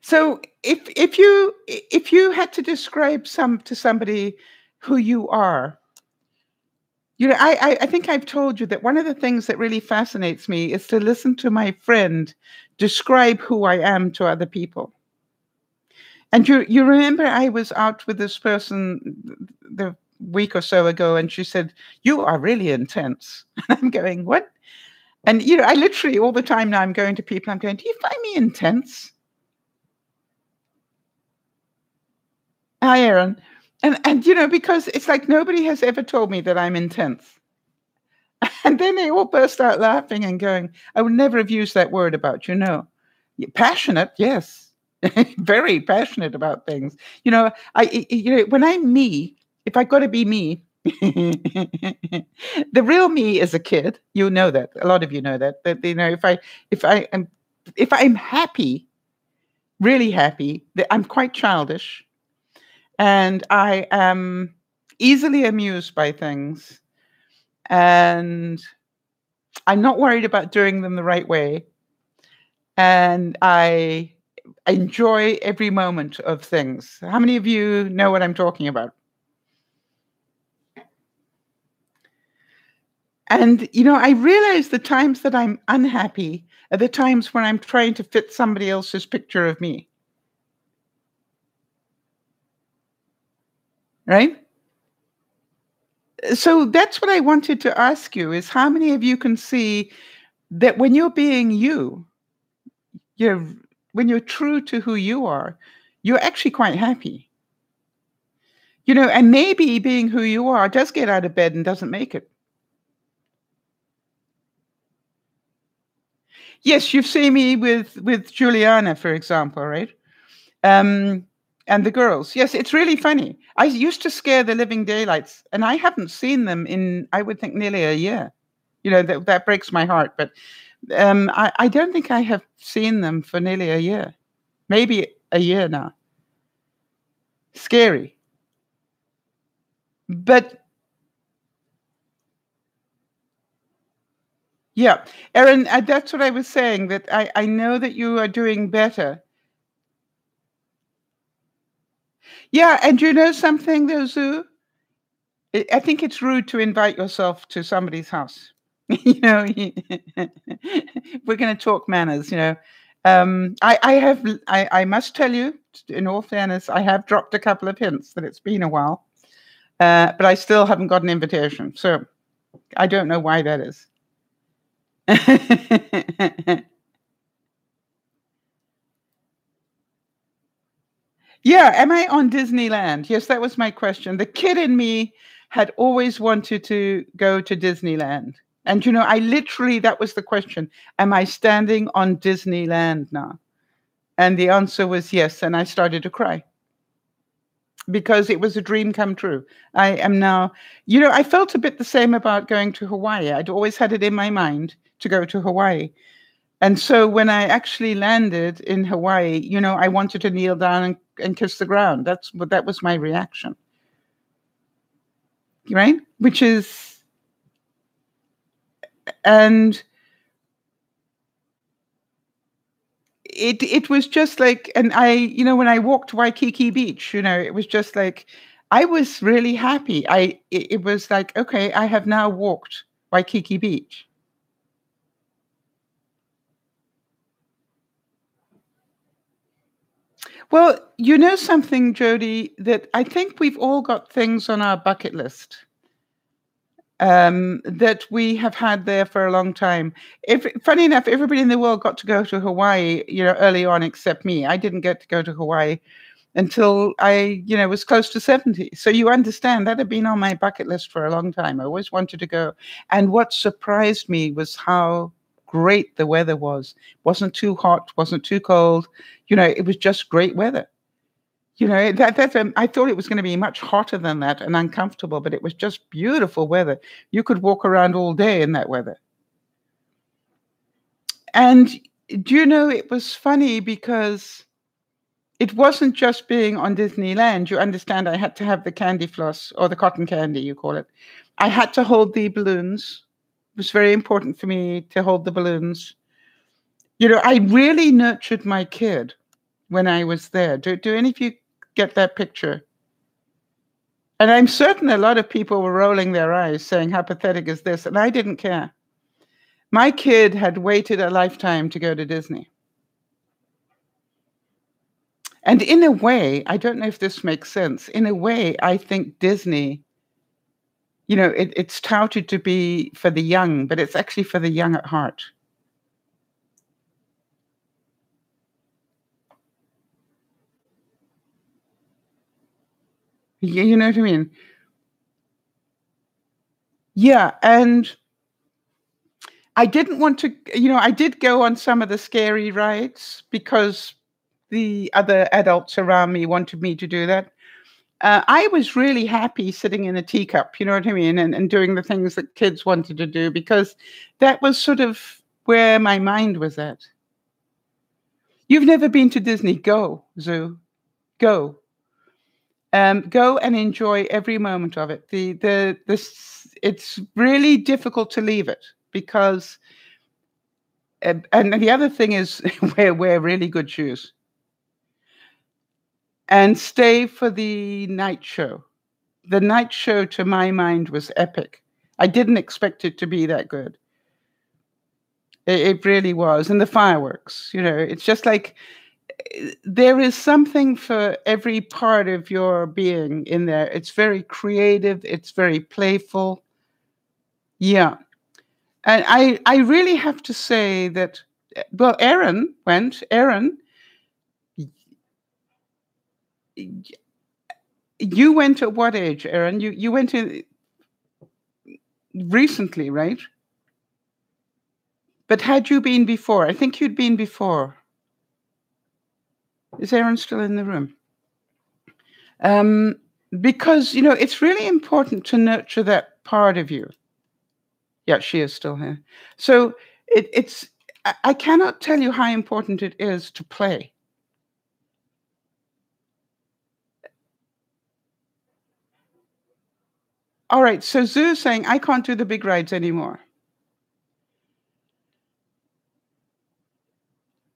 So if you had to describe to somebody who you are, I think I've told you that one of the things that really fascinates me is to listen to my friend describe who I am to other people. And you remember I was out with this person the week or so ago, and she said, "You are really intense." And I'm going, "What?" And, I literally all the time now I'm going to people, I'm going, "Do you find me intense?" Hi, Aaron. And, because it's like nobody has ever told me that I'm intense. And then they all burst out laughing and going, "I would never have used that word about you." No. Passionate, yes. Very passionate about things. When I'm me, if I got to be me, the real me is a kid. You know that. A lot of you know that. That if I'm happy, really happy, that I'm quite childish, and I am easily amused by things, and I'm not worried about doing them the right way, and I enjoy every moment of things. How many of you know what I'm talking about? And, I realize the times that I'm unhappy are the times when I'm trying to fit somebody else's picture of me, right? So that's what I wanted to ask you is how many of you can see that when you're being you're when you're true to who you are, you're actually quite happy. And maybe being who you are does get out of bed and doesn't make it. Yes, you've seen me with Juliana, for example, right? Um, and the girls. Yes, it's really funny. I used to scare the living daylights, and I haven't seen them in, I would think, nearly a year. That breaks my heart, but I don't think I have seen them for nearly a year, maybe a year now. Scary, but yeah, Erin, that's what I was saying. That I know that you are doing better. Yeah, and you know something, though, Zoo? I think it's rude to invite yourself to somebody's house. You know, we're going to talk manners. I must tell you, in all fairness, I have dropped a couple of hints that it's been a while, but I still haven't got an invitation. So I don't know why that is. Yeah, am I on Disneyland? Yes, that was my question. The kid in me had always wanted to go to Disneyland. And I literally, that was the question. Am I standing on Disneyland now? And the answer was yes. And I started to cry because it was a dream come true. I am now, I felt a bit the same about going to Hawaii. I'd always had it in my mind to go to Hawaii. And so when I actually landed in Hawaii, I wanted to kneel down and kiss the ground. That was my reaction. Right? And it was just like, and when I walked Waikiki Beach, it was just like, I was really happy. It was like, okay, I have now walked Waikiki Beach. Well, you know something, Jody, that I think we've all got things on our bucket list that we have had there for a long time. Funny enough, everybody in the world got to go to Hawaii, early on, except me. I didn't get to go to Hawaii until I, was close to 70. So you understand that had been on my bucket list for a long time. I always wanted to go. And what surprised me was how great the weather was. Wasn't too hot, wasn't too cold. It was just great weather. I thought it was going to be much hotter than that and uncomfortable, but it was just beautiful weather. You could walk around all day in that weather. And it was funny because it wasn't just being on Disneyland. You understand, I had to have the candy floss, or the cotton candy, you call it. I had to hold the balloons. It was very important for me to hold the balloons. I really nurtured my kid when I was there. Do any of you get that picture? And I'm certain a lot of people were rolling their eyes saying, how pathetic is this? And I didn't care. My kid had waited a lifetime to go to Disney. And in a way, I don't know if this makes sense. In a way, I think Disney, it's touted to be for the young, but it's actually for the young at heart. You know what I mean? Yeah, and I didn't want to, I did go on some of the scary rides because the other adults around me wanted me to do that. I was really happy sitting in a teacup, you know what I mean, and doing the things that kids wanted to do because that was sort of where my mind was at. You've never been to Disney? Go, Zoo. Go. Go and enjoy every moment of it. It's really difficult to leave it because, and the other thing is, wear really good shoes and stay for the night show. The night show, to my mind, was epic. I didn't expect it to be that good. It really was, and the fireworks. It's just like there is something for every part of your being in there. It's very creative. It's very playful. Yeah. And I really have to say that, well, Erin went. Erin, you went at what age, Erin? You went in recently, right? But had you been before? I think you'd been before. Is Erin still in the room? Because, it's really important to nurture that part of you. Yeah, she is still here. So I cannot tell you how important it is to play. All right, so Zoo's saying, I can't do the big rides anymore.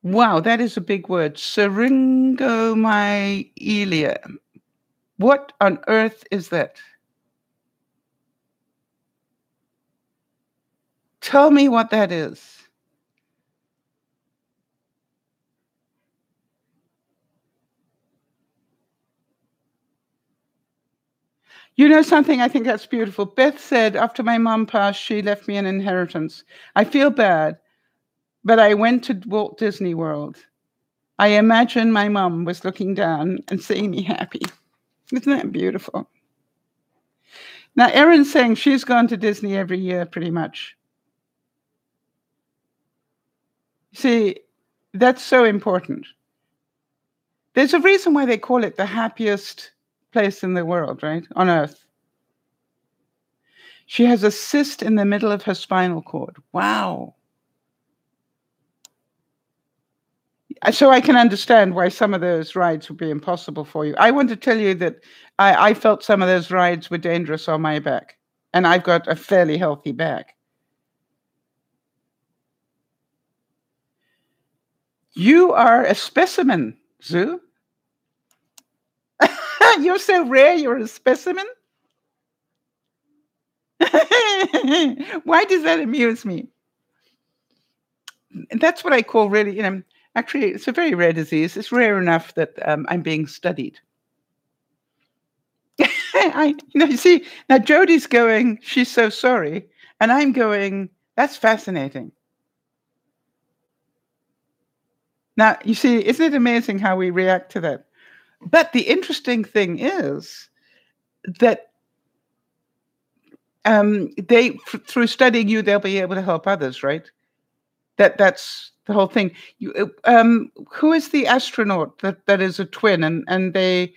Wow, that is a big word. Syringomyelia. What on earth is that? Tell me what that is. You know something? I think that's beautiful. Beth said, after my mom passed, she left me an inheritance. I feel bad, but I went to Walt Disney World. I imagine my mom was looking down and seeing me happy. Isn't that beautiful? Now, Erin's saying she's gone to Disney every year, pretty much. See, that's so important. There's a reason why they call it the happiest place in the world, right? On earth. She has a cyst in the middle of her spinal cord. Wow. So I can understand why some of those rides would be impossible for you. I want to tell you that I felt some of those rides were dangerous on my back, and I've got a fairly healthy back. You are a specimen, Zoo. You're so rare, you're a specimen. Why does that amuse me? That's what I call really, actually, it's a very rare disease. It's rare enough that I'm being studied. You see, now Jodi's going, she's so sorry. And I'm going, that's fascinating. Now, you see, isn't it amazing how we react to that? But the interesting thing is that through studying you, they'll be able to help others, right? That's the whole thing. Who is the astronaut that is a twin, and they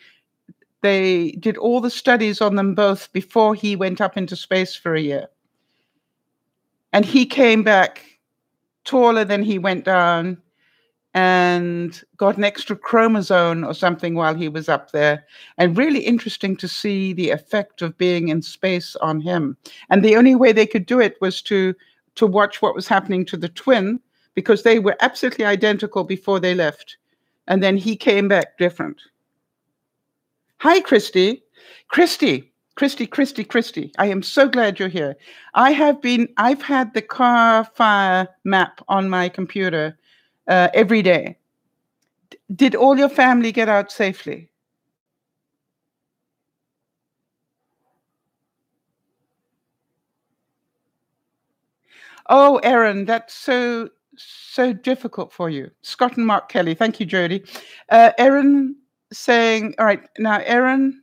did all the studies on them both before he went up into space for a year, and he came back taller than he went down, and got an extra chromosome or something while he was up there. And really interesting to see the effect of being in space on him. And the only way they could do it was to watch what was happening to the twin, because they were absolutely identical before they left. And then he came back different. Hi, Christy. Christy. I am so glad you're here. I've had the car fire map on my computer every day. Did all your family get out safely? Oh, Erin, that's so difficult for you. Scott and Mark Kelly. Thank you, Jody. Erin saying, all right, now Erin.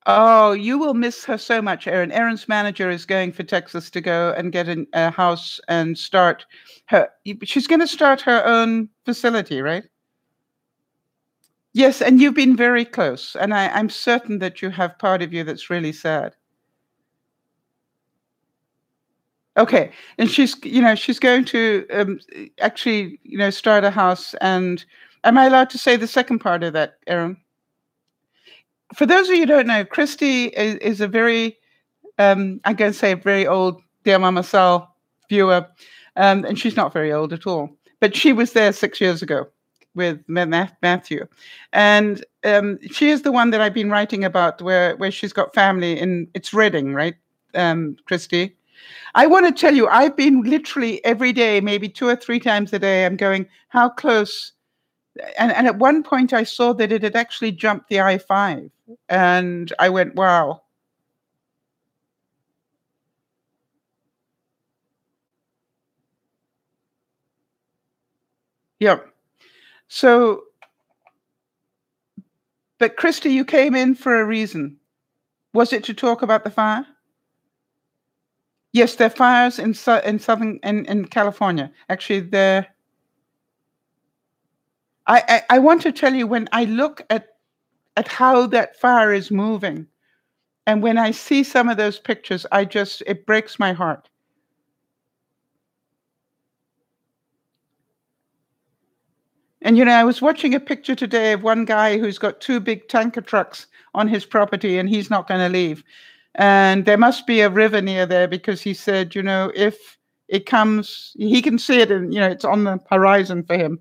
Oh, you will miss her so much, Erin. Erin's manager is going for Texas to go and get a house and start her. She's going to start her own facility, right? Yes, and you've been very close, and I'm certain that you have part of you that's really sad. Okay, and she's going to actually, start a house. And am I allowed to say the second part of that, Erin? For those of you who don't know, Christy is a very, I'm going to say a very old Dear Mama Sal viewer, and she's not very old at all. But she was there 6 years ago with Matthew, and she is the one that I've been writing about, where she's got family in it's Reading, right, Christy? I want to tell you, I've been literally every day, maybe 2 or 3 times a day. I'm going, how close? And at one point, I saw that it had actually jumped the I-5, and I went, wow. Yep. So, but Christy, you came in for a reason. Was it to talk about the fire? Yes, there are fires in southern in California. Actually, there. I want to tell you, when I look at how that fire is moving, and when I see some of those pictures, it breaks my heart. And I was watching a picture today of one guy who's got 2 big tanker trucks on his property, and he's not going to leave. And there must be a river near there, because he said, if it comes, he can see it, and it's on the horizon for him.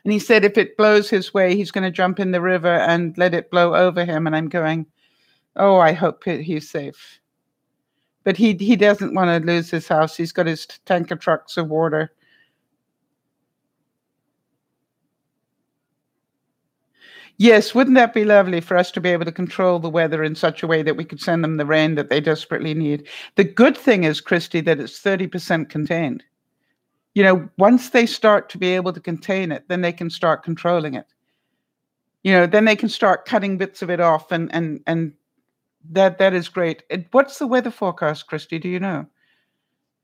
And he said if it blows his way, he's going to jump in the river and let it blow over him. And I'm going, oh, I hope he's safe. But he doesn't want to lose his house. He's got his tanker trucks of water. Yes, wouldn't that be lovely for us to be able to control the weather in such a way that we could send them the rain that they desperately need? The good thing is, Christy, that it's 30% contained. Once they start to be able to contain it, then they can start controlling it. Then they can start cutting bits of it off, and that is great. What's the weather forecast, Christy? Do you know?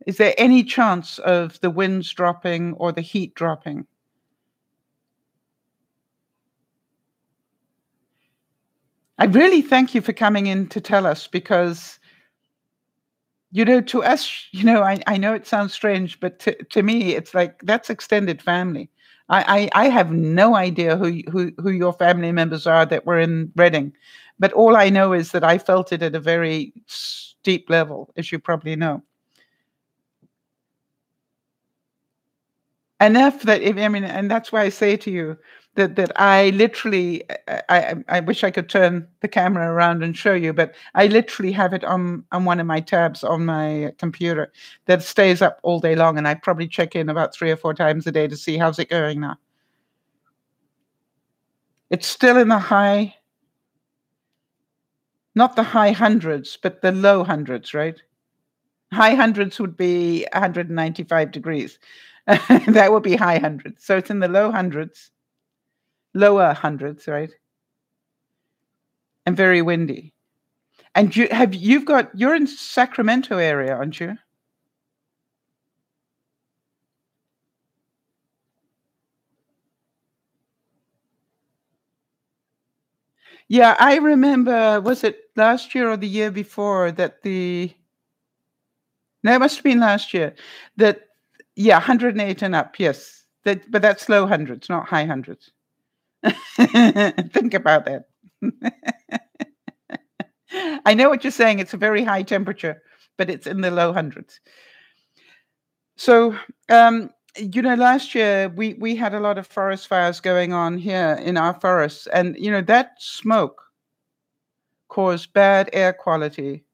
Is there any chance of the winds dropping or the heat dropping? I really thank you for coming in to tell us, because to us, I know it sounds strange, but to me, it's like that's extended family. I have no idea who your family members are that were in Reading, but all I know is that I felt it at a very steep level, as you probably know. Enough that and that's why I say to you that I literally, I wish I could turn the camera around and show you, but I literally have it on one of my tabs on my computer that stays up all day long, and I probably check in about 3 or 4 times a day to see how's it going now. It's still in the high, not the high hundreds, but the low hundreds, right? High hundreds would be 195 degrees. That would be high hundreds. So it's in the lower hundreds, right? And very windy. And you're in Sacramento area, aren't you? Yeah, I remember, was it last year or the year before that no, it must have been last year, that, yeah, 108 and up, yes. But that's low hundreds, not high hundreds. Think about that. I know what you're saying. It's a very high temperature, but it's in the low hundreds. So, last year we had a lot of forest fires going on here in our forests, and that smoke caused bad air quality.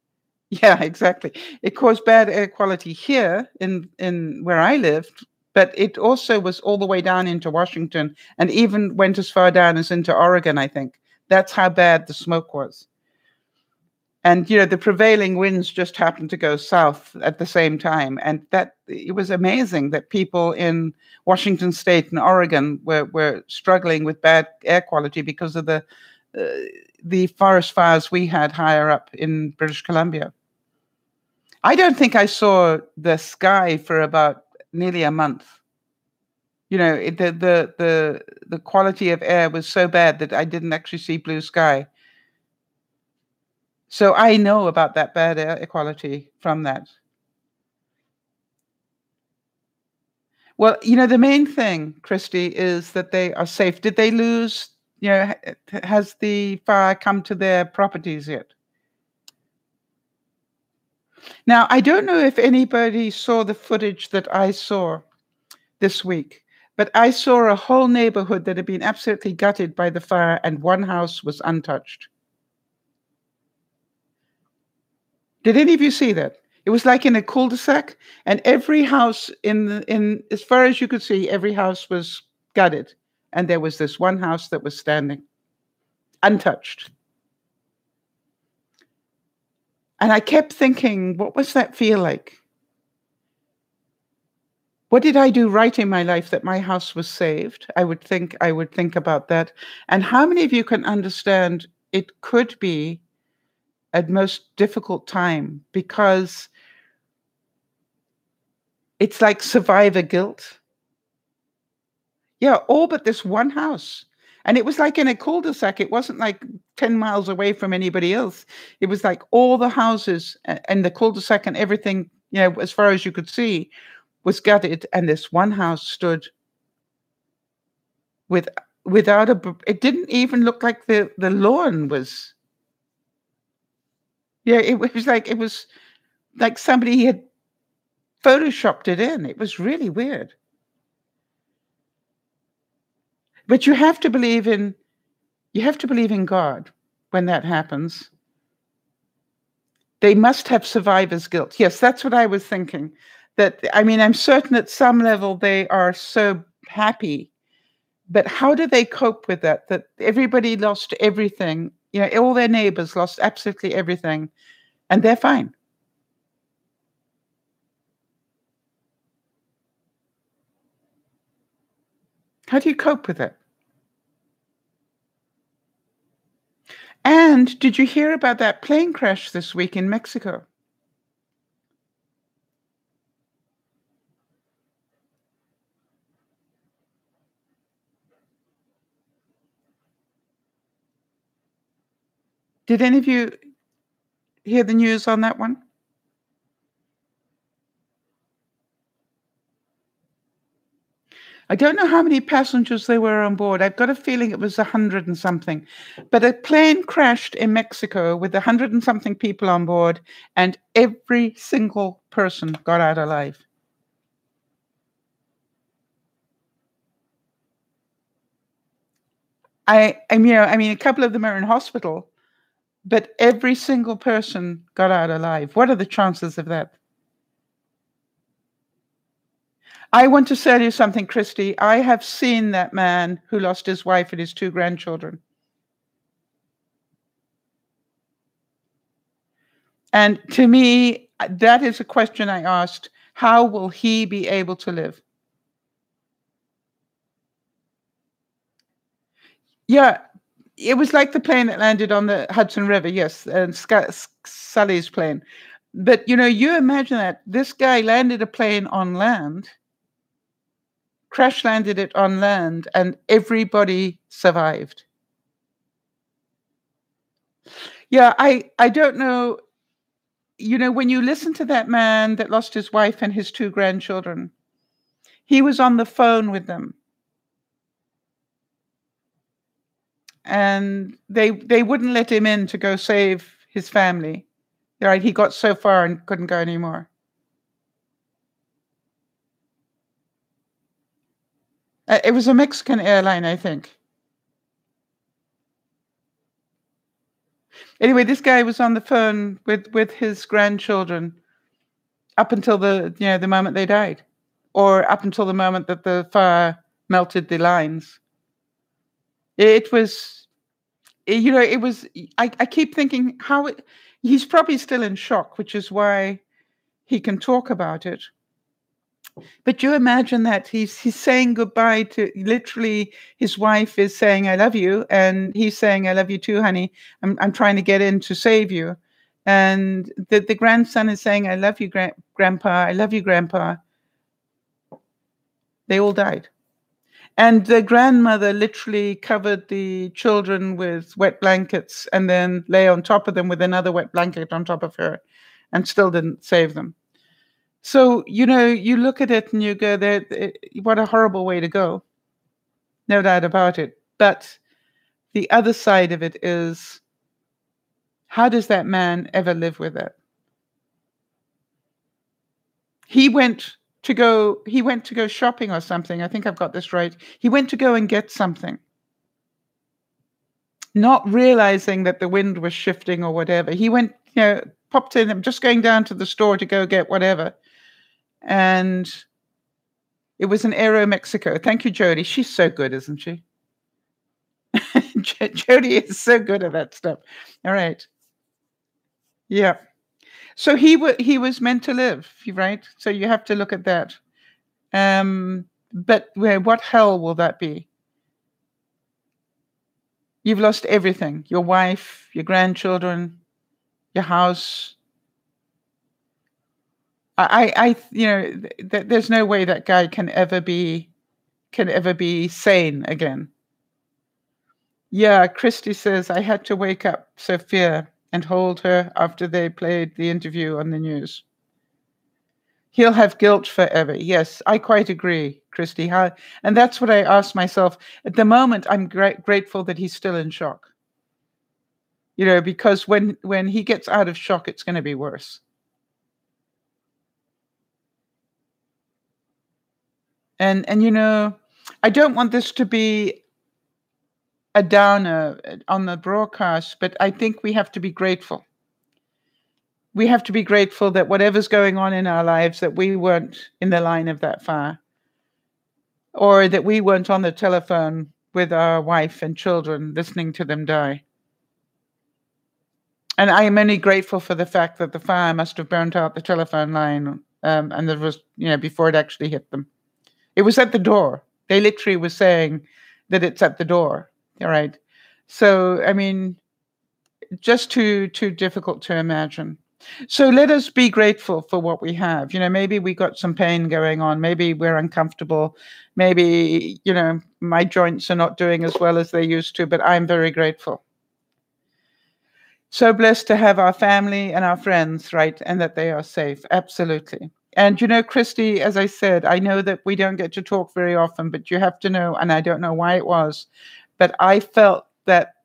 Yeah, exactly. It caused bad air quality here in where I lived, but it also was all the way down into Washington, and even went as far down as into Oregon, I think. That's how bad the smoke was. And, the prevailing winds just happened to go south at the same time. And that it was amazing that people in Washington State and Oregon were struggling with bad air quality because of the forest fires we had higher up in British Columbia. I don't think I saw the sky for about nearly a month. The quality of air was so bad that I didn't actually see blue sky. So I know about that bad air quality from that. Well, the main thing, Christy, is that they are safe. Did they lose, has the fire come to their properties yet? Now, I don't know if anybody saw the footage that I saw this week, but I saw a whole neighborhood that had been absolutely gutted by the fire, and one house was untouched. Did any of you see that? It was like in a cul-de-sac, and every house in as far as you could see, every house was gutted, and there was this one house that was standing, untouched. And I kept thinking, what was that feel like? What did I do right in my life that my house was saved? I would think about that. And how many of you can understand it could be a most difficult time because it's like survivor guilt. Yeah, all but this one house. And it was like in a cul-de-sac. It wasn't like 10 miles away from anybody else. It was like all the houses and the cul-de-sac and everything, as far as you could see, was gutted. And this one house stood without it didn't even look like the lawn was. Yeah, it was like somebody had photoshopped it in. It was really weird. But you have to believe in God when that happens. They must have survivor's guilt. Yes, that's what I was thinking. I'm certain at some level they are so happy, but how do they cope with that? That everybody lost everything, all their neighbors lost absolutely everything, and they're fine. How do you cope with it? And did you hear about that plane crash this week in Mexico? Did any of you hear the news on that one? I don't know how many passengers there were on board. I've got a feeling it was 100 and something. But a plane crashed in Mexico with 100 and something people on board, and every single person got out alive. A couple of them are in hospital, but every single person got out alive. What are the chances of that? I want to tell you something, Christy. I have seen that man who lost his wife and his 2 grandchildren. And to me, that is a question I asked. How will he be able to live? Yeah, it was like the plane that landed on the Hudson River, yes, and Sully's plane. But, you imagine that. This guy landed a plane on land, crash landed it on land, and everybody survived. Yeah, I don't know. When you listen to that man that lost his wife and his 2 grandchildren, he was on the phone with them. And they wouldn't let him in to go save his family. Right? He got so far and couldn't go anymore. It was a Mexican airline, I think. Anyway, this guy was on the phone with his grandchildren up until the moment they died, or up until the moment that the fire melted the lines. It was it was, I keep thinking he's probably still in shock, which is why he can talk about it. But you imagine that he's saying goodbye to, literally, his wife is saying, "I love you," and he's saying, "I love you too, honey. I'm trying to get in to save you." And the grandson is saying, "I love you, grandpa. I love you, grandpa." They all died. And the grandmother literally covered the children with wet blankets and then lay on top of them with another wet blanket on top of her and still didn't save them. So, you look at it and you go, what a horrible way to go. No doubt about it. But the other side of it is, how does that man ever live with it? He went to go shopping or something. I think I've got this right. He went to go and get something, not realizing that the wind was shifting or whatever. He went, popped in, I'm just going down to the store to go get whatever. And it was in Aeromexico. Thank you, Jody. She's so good, isn't she? Jody is so good at that stuff. All right. Yeah. So he was meant to live, right? So you have to look at that. But what hell will that be? You've lost everything: your wife, your grandchildren, your house. There's no way that guy can ever be sane again. Yeah, Christy says, I had to wake up Sophia and hold her after they played the interview on the news. He'll have guilt forever. Yes, I quite agree, Christy. And that's what I asked myself. At the moment, I'm grateful that he's still in shock. Because when he gets out of shock, it's going to be worse. And I don't want this to be a downer on the broadcast, but I think we have to be grateful. We have to be grateful that whatever's going on in our lives, that we weren't in the line of that fire, or that we weren't on the telephone with our wife and children listening to them die. And I am only grateful for the fact that the fire must have burnt out the telephone line, and there was, before it actually hit them. It was at the door. They literally were saying that it's at the door. All right. So, I mean, just too difficult to imagine. So let us be grateful for what we have. Maybe we got some pain going on. Maybe we're uncomfortable. Maybe, my joints are not doing as well as they used to, but I'm very grateful. So blessed to have our family and our friends, right? And that they are safe. Absolutely. And, Christy, as I said, I know that we don't get to talk very often, but you have to know, and I don't know why it was, but I felt that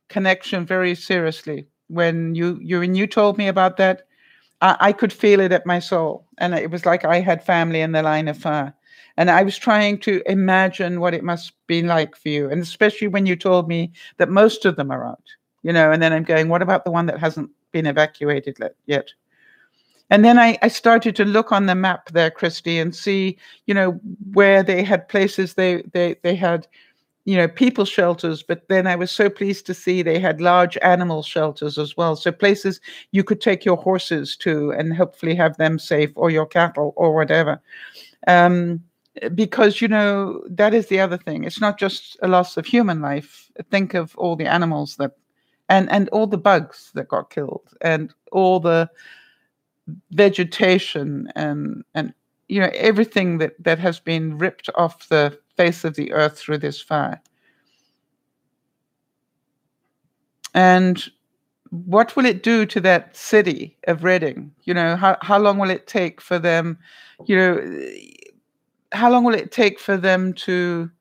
connection very seriously when you told me about that. I could feel it at my soul, and it was like I had family in the line of fire, and I was trying to imagine what it must be like for you, and especially when you told me that most of them are out, and then I'm going, what about the one that hasn't been evacuated yet? And then I started to look on the map there, Christy, and see, where they had places they had, people shelters, but then I was so pleased to see they had large animal shelters as well. So places you could take your horses to and hopefully have them safe, or your cattle or whatever. Because, that is the other thing. It's not just a loss of human life. Think of all the animals and all the bugs that got killed, and all the vegetation and everything that has been ripped off the face of the earth through this fire. And what will it do to that city of Reading? How long will it take for them, how long will it take for them to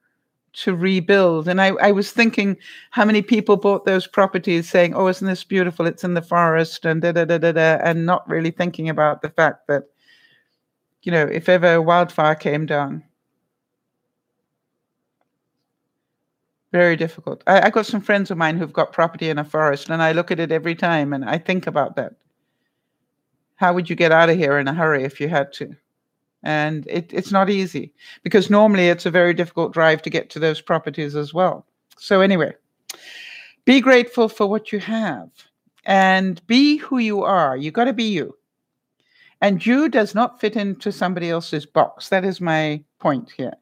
rebuild? And I was thinking how many people bought those properties saying, oh, isn't this beautiful? It's in the forest and and not really thinking about the fact that, if ever a wildfire came down, very difficult. I got some friends of mine who've got property in a forest, and I look at it every time and I think about that. How would you get out of here in a hurry if you had to? And it's not easy, because normally it's a very difficult drive to get to those properties as well. So anyway, Be grateful for what you have and be who you are. You got to be you. And you does not fit into somebody else's box. That is my point here.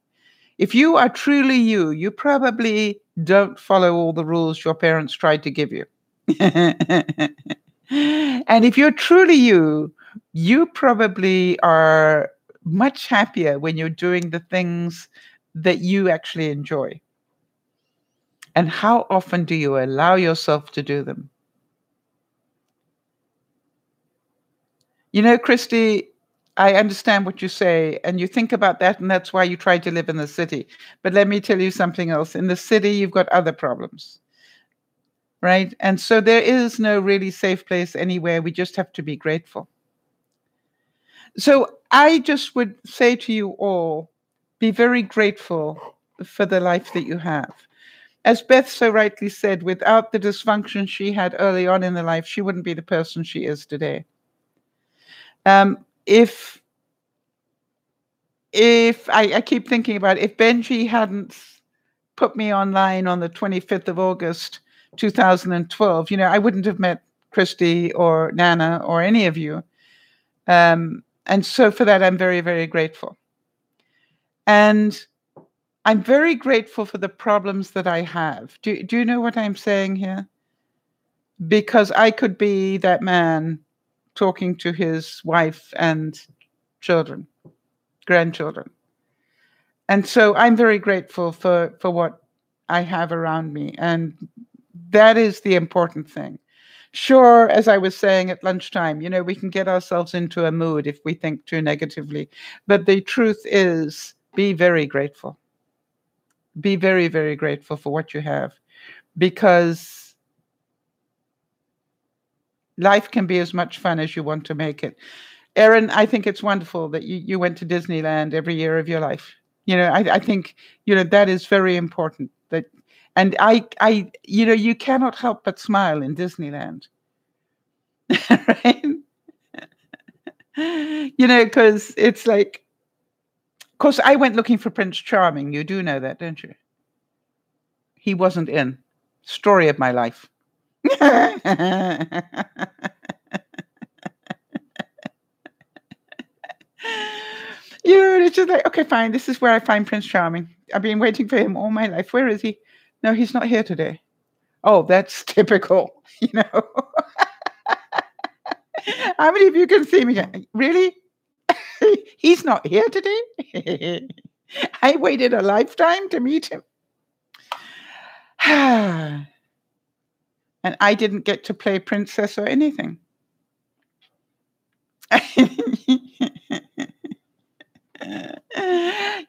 If you are truly you, you probably don't follow all the rules your parents tried to give you. And if you're truly you, you probably are much happier when you're doing the things that you actually enjoy. And how often do you allow yourself to do them? You know, Christy, I understand what you say, and you think about that, and that's why you try to live in the city. But let me tell you something else. In the city, you've got other problems, right? And so there is no really safe place anywhere. We just have to be grateful. So I just would say to you all, be very grateful for the life that you have. As Beth so rightly said, without the dysfunction she had early on in her life, she wouldn't be the person she is today. If I keep thinking about if Benji hadn't put me online on the 25th of August, 2012, I wouldn't have met Christy or Nana or any of you. And so for that, I'm very, very grateful. And I'm very grateful for the problems that I have. Do you know what I'm saying here? Because I could be that man talking to his wife and children, grandchildren. And so I'm very grateful for what I have around me. And that is the important thing. Sure, as I was saying at lunchtime, we can get ourselves into a mood if we think too negatively. But the truth is, be very grateful. Be very, very grateful for what you have. Because life can be as much fun as you want to make it. Erin, I think it's wonderful that you went to Disneyland every year of your life. I think, that is very important. And I you cannot help but smile in Disneyland. Right? Because it's like, of course, I went looking for Prince Charming. You do know that, don't you? He wasn't in. Story of my life. It's just like, okay, fine. This is where I find Prince Charming. I've been waiting for him all my life. Where is he? No, he's not here today. Oh, that's typical, How many of you can see me? Really? He's not here today? I waited a lifetime to meet him. And I didn't get to play princess or anything.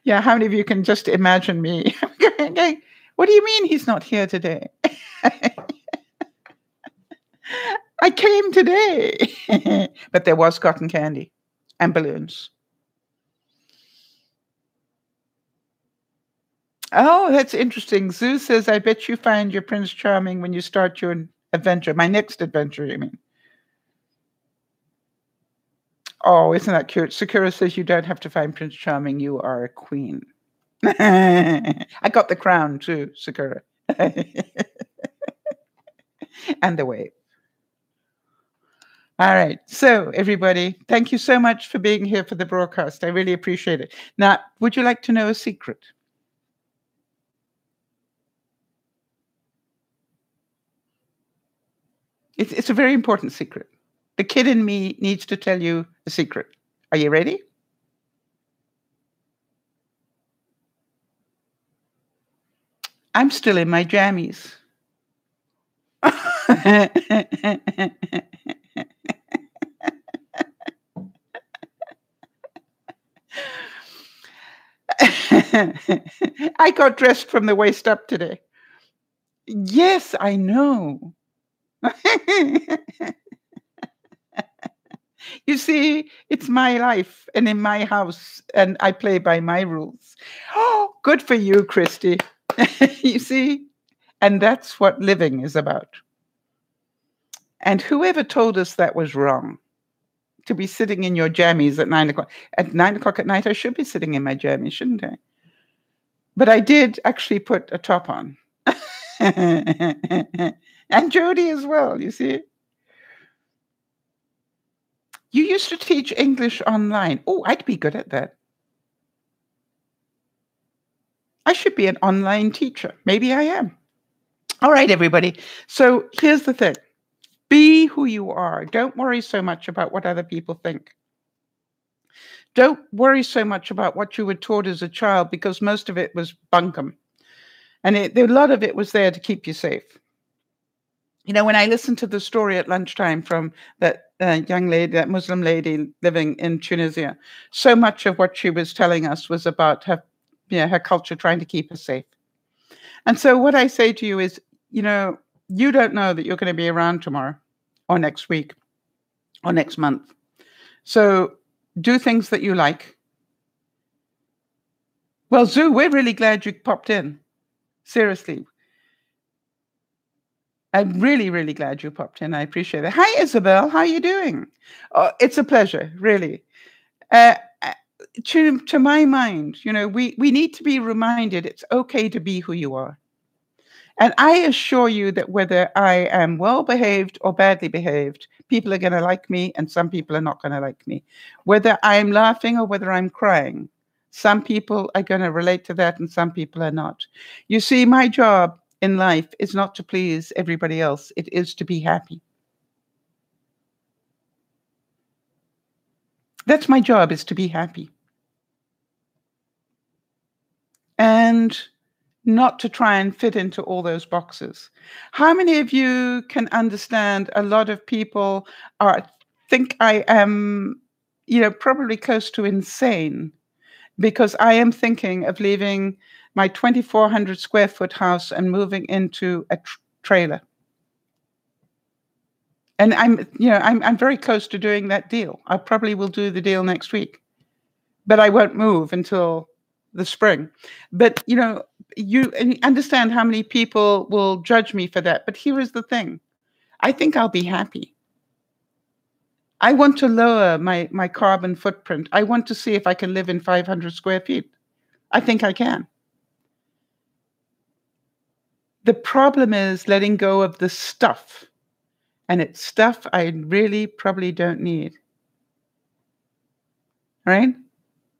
Yeah, how many of you can just imagine me going, what do you mean he's not here today? I came today. But there was cotton candy and balloons. Oh, that's interesting. Zeus says, I bet you find your Prince Charming when you start your adventure. My next adventure, you mean? Oh, isn't that cute? Sakura says you don't have to find Prince Charming. You are a queen. I got the crown too, Sakura. And the wave. All right. So, everybody, thank you so much for being here for the broadcast. I really appreciate it. Now, would you like to know a secret? It's a very important secret. The kid in me needs to tell you a secret. Are you ready? I'm still in my jammies. I got dressed from the waist up today. Yes, I know. You see, it's my life and in my house, and I play by my rules. Oh, good for you, Christy. You see? And that's what living is about. And whoever told us that was wrong, to be sitting in your jammies at 9 o'clock. At 9 o'clock at night, I should be sitting in my jammies, shouldn't I? But I did actually put a top on. And Jody as well, you see. You used to teach English online. Oh, I'd be good at that. I should be an online teacher. Maybe I am. All right, everybody. So here's the thing. Be who you are. Don't worry so much about what other people think. Don't worry so much about what you were taught as a child, because most of it was bunkum. And a lot of it was there to keep you safe. You know, when I listened to the story at lunchtime from that young lady, that Muslim lady living in Tunisia, so much of what she was telling us was about her, her culture trying to keep us safe. And so what I say to you is, you don't know that you're going to be around tomorrow or next week or next month. So do things that you like. Well, Zoo, we're really glad you popped in. Seriously. I'm really, really glad you popped in. I appreciate it. Hi, Isabel. How are you doing? Oh, it's a pleasure, really. Uh, uh, to my mind, we need to be reminded it's okay to be who you are. And I assure you that whether I am well behaved or badly behaved, people are going to like me and some people are not going to like me. Whether I'm laughing or whether I'm crying, some people are going to relate to that and some people are not. You see, my job in life is not to please everybody else. It is to be happy. That's my job, is to be happy. And not to try and fit into all those boxes. How many of you can understand a lot of people think I am, probably close to insane, because I am thinking of leaving my 2,400 square foot house and moving into a trailer. And I'm very close to doing that deal. I probably will do the deal next week, but I won't move until the spring. But you understand how many people will judge me for that. But here is the thing. I think I'll be happy. I want to lower my carbon footprint. I want to see if I can live in 500 square feet. I think I can. The problem is letting go of the stuff. And it's stuff I really probably don't need. Right?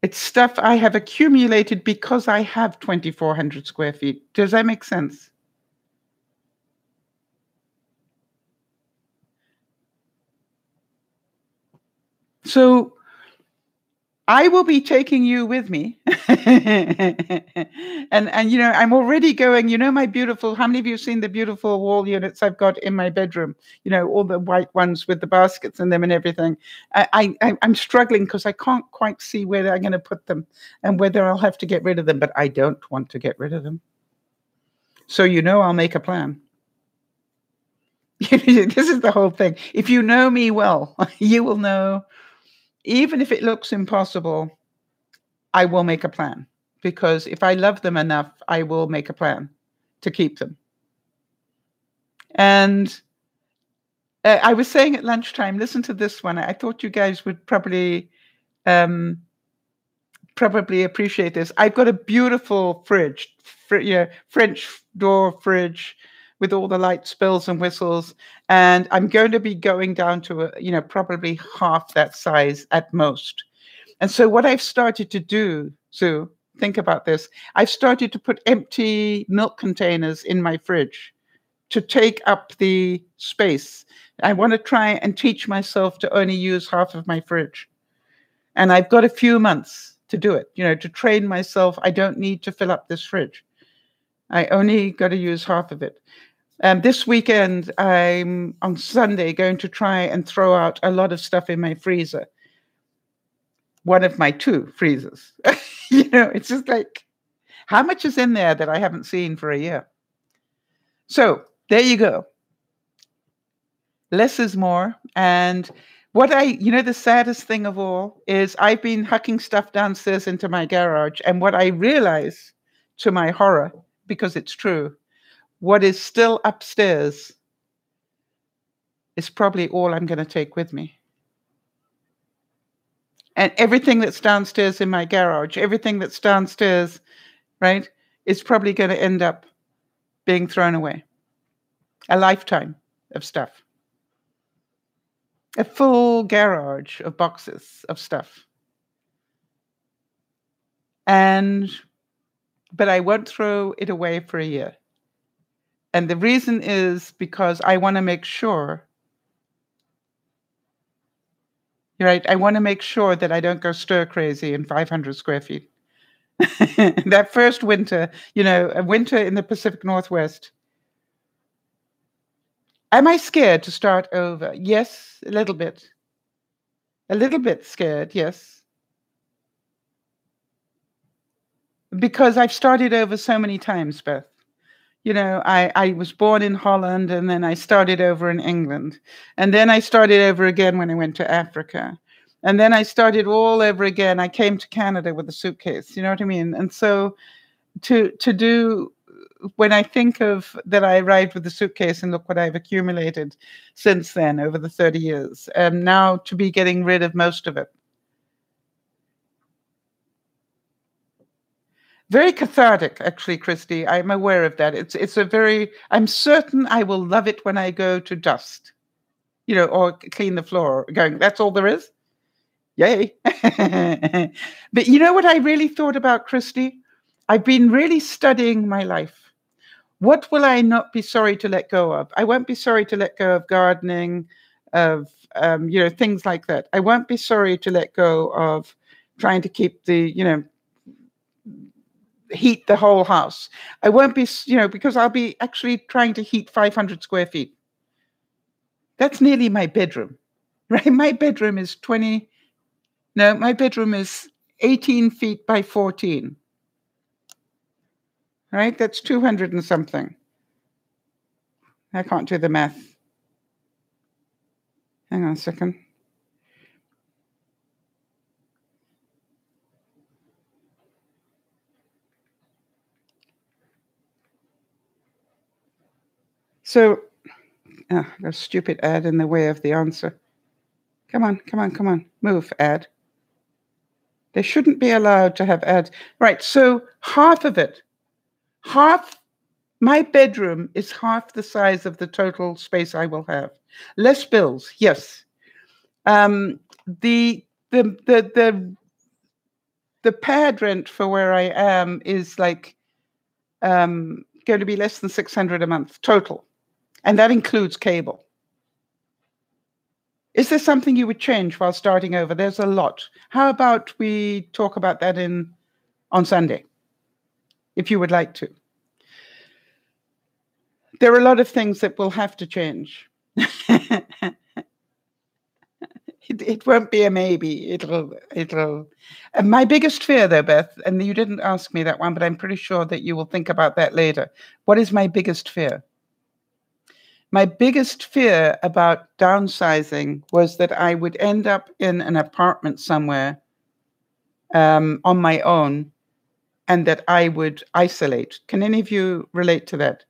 It's stuff I have accumulated because I have 2,400 square feet. Does that make sense? So I will be taking you with me. and I'm already going, my beautiful, how many of you have seen the beautiful wall units I've got in my bedroom? All the white ones with the baskets in them and everything. I'm struggling because I can't quite see where I'm going to put them and whether I'll have to get rid of them, but I don't want to get rid of them. So I'll make a plan. This is the whole thing. If you know me well, you will know, even if it looks impossible, I will make a plan, because if I love them enough, I will make a plan to keep them. And I was saying at lunchtime, listen to this one. I thought you guys would probably appreciate this. I've got a beautiful fridge, French door fridge with all the lights, bells and whistles. And I'm going to be going down to, probably half that size at most. And so what I've started to do, Sue, think about this. I've started to put empty milk containers in my fridge to take up the space. I want to try and teach myself to only use half of my fridge. And I've got a few months to do it, to train myself. I don't need to fill up this fridge. I only got to use half of it. This weekend, I'm on Sunday going to try and throw out a lot of stuff in my freezer. One of my 2 freezers. It's just like, how much is in there that I haven't seen for a year? So there you go. Less is more. And what the saddest thing of all is I've been hucking stuff downstairs into my garage. And what I realize, to my horror, because it's true, what is still upstairs is probably all I'm going to take with me. And everything that's downstairs in my garage, everything that's downstairs, right, is probably going to end up being thrown away. A lifetime of stuff. A full garage of boxes of stuff. But I won't throw it away for a year. And the reason is because I want to make sure, right? I want to make sure that I don't go stir crazy in 500 square feet. That first winter, a winter in the Pacific Northwest. Am I scared to start over? Yes, a little bit. A little bit scared, yes. Because I've started over so many times, Beth. I was born in Holland, and then I started over in England. And then I started over again when I went to Africa. And then I started all over again. I came to Canada with a suitcase, you know what I mean? And so to do, when I think of that, I arrived with a suitcase and look what I've accumulated since then over the 30 years. And now to be getting rid of most of it. Very cathartic, actually, Christy. I'm aware of that. I'm certain I will love it when I go to dust, or clean the floor, going, that's all there is? Yay. But you know what I really thought about, Christy? I've been really studying my life. What will I not be sorry to let go of? I won't be sorry to let go of gardening, of, things like that. I won't be sorry to let go of trying to keep heat the whole house. I won't be, because I'll be actually trying to heat 500 square feet. That's nearly my bedroom, right? My bedroom is 18 feet by 14. Right? That's 200 and something. I can't do the math. Hang on a second. So, got a stupid ad in the way of the answer. Come on. Move, ad. They shouldn't be allowed to have ads. Right, so half of it, my bedroom is half the size of the total space I will have. Less bills, yes. The pad rent for where I am is like going to be less than $600 a month total, and that includes cable. Is there something you would change while starting over? There's a lot. How about we talk about that on Sunday, if you would like to? There are a lot of things that will have to change. It won't be a maybe. It'll. My biggest fear, though, Beth, and you didn't ask me that one, but I'm pretty sure that you will think about that later. What is my biggest fear? My biggest fear about downsizing was that I would end up in an apartment somewhere on my own, and that I would isolate. Can any of you relate to that?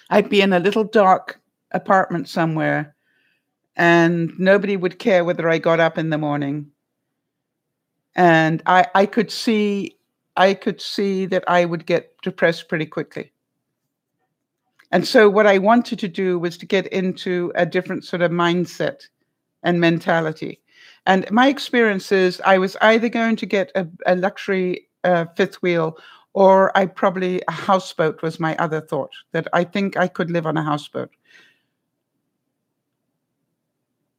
I'd be in a little dark apartment somewhere, and nobody would care whether I got up in the morning. And I could see that I would get depressed pretty quickly. And so what I wanted to do was to get into a different sort of mindset and mentality. And my experience is I was either going to get a luxury fifth wheel, or a houseboat was my other thought, that I think I could live on a houseboat.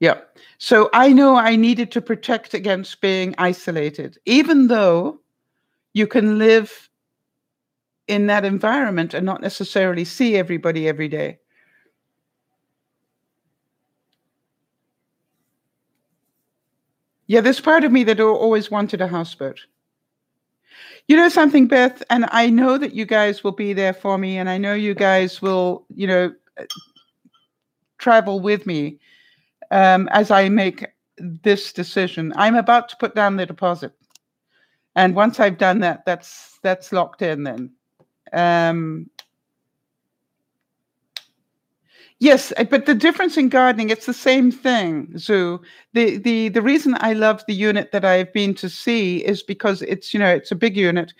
Yeah. So I know I needed to protect against being isolated, even though you can live in that environment and not necessarily see everybody every day. Yeah, there's part of me that always wanted a houseboat. You know something, Beth, and I know that you guys will be there for me, and I know you guys will, travel with me as I make this decision. I'm about to put down the deposit. And once I've done that, that's locked in then. Yes, but the difference in gardening, it's the same thing, Zoo. The reason I love the unit that I've been to see is because it's a big unit.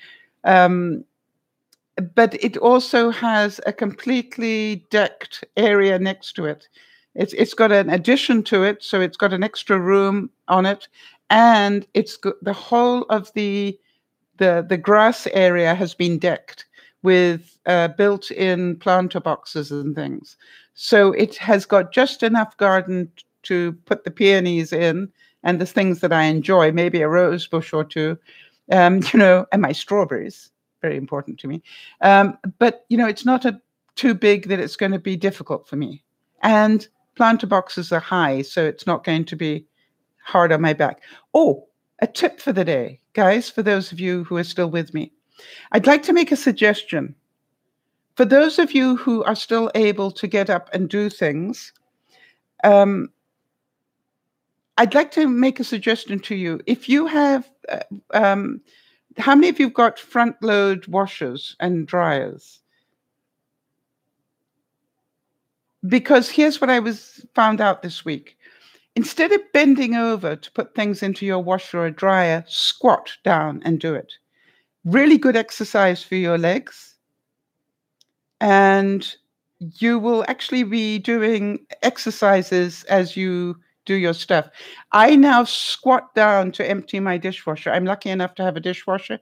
but it also has a completely decked area next to it. It's got an addition to it, so it's got an extra room on it, and it's got the whole of the grass area has been decked with built-in planter boxes and things. So it has got just enough garden to put the peonies in and the things that I enjoy, maybe a rose bush or two, and my strawberries, very important to me. But, it's not too big that it's going to be difficult for me. And planter boxes are high, so it's not going to be hard on my back. Oh, a tip for the day, guys, for those of you who are still with me. I'd like to make a suggestion. For those of you who are still able to get up and do things, I'd like to make a suggestion to you. If you have, how many of you have got front load washers and dryers? Because here's what I found out this week. Instead of bending over to put things into your washer or dryer, squat down and do it. Really good exercise for your legs. And you will actually be doing exercises as you do your stuff. I now squat down to empty my dishwasher. I'm lucky enough to have a dishwasher.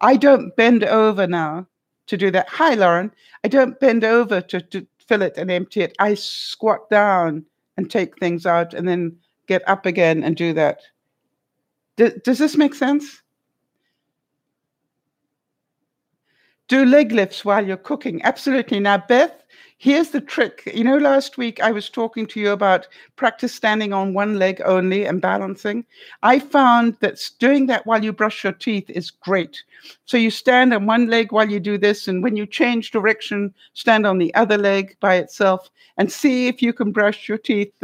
I don't bend over now to do that. Hi, Lauren. I don't bend over to fill it and empty it. I squat down and take things out and then get up again and do that. Does this make sense? Do leg lifts while you're cooking. Absolutely. Now, Beth, here's the trick. Last week I was talking to you about practice standing on one leg only and balancing. I found that doing that while you brush your teeth is great. So you stand on one leg while you do this, and when you change direction, stand on the other leg by itself and see if you can brush your teeth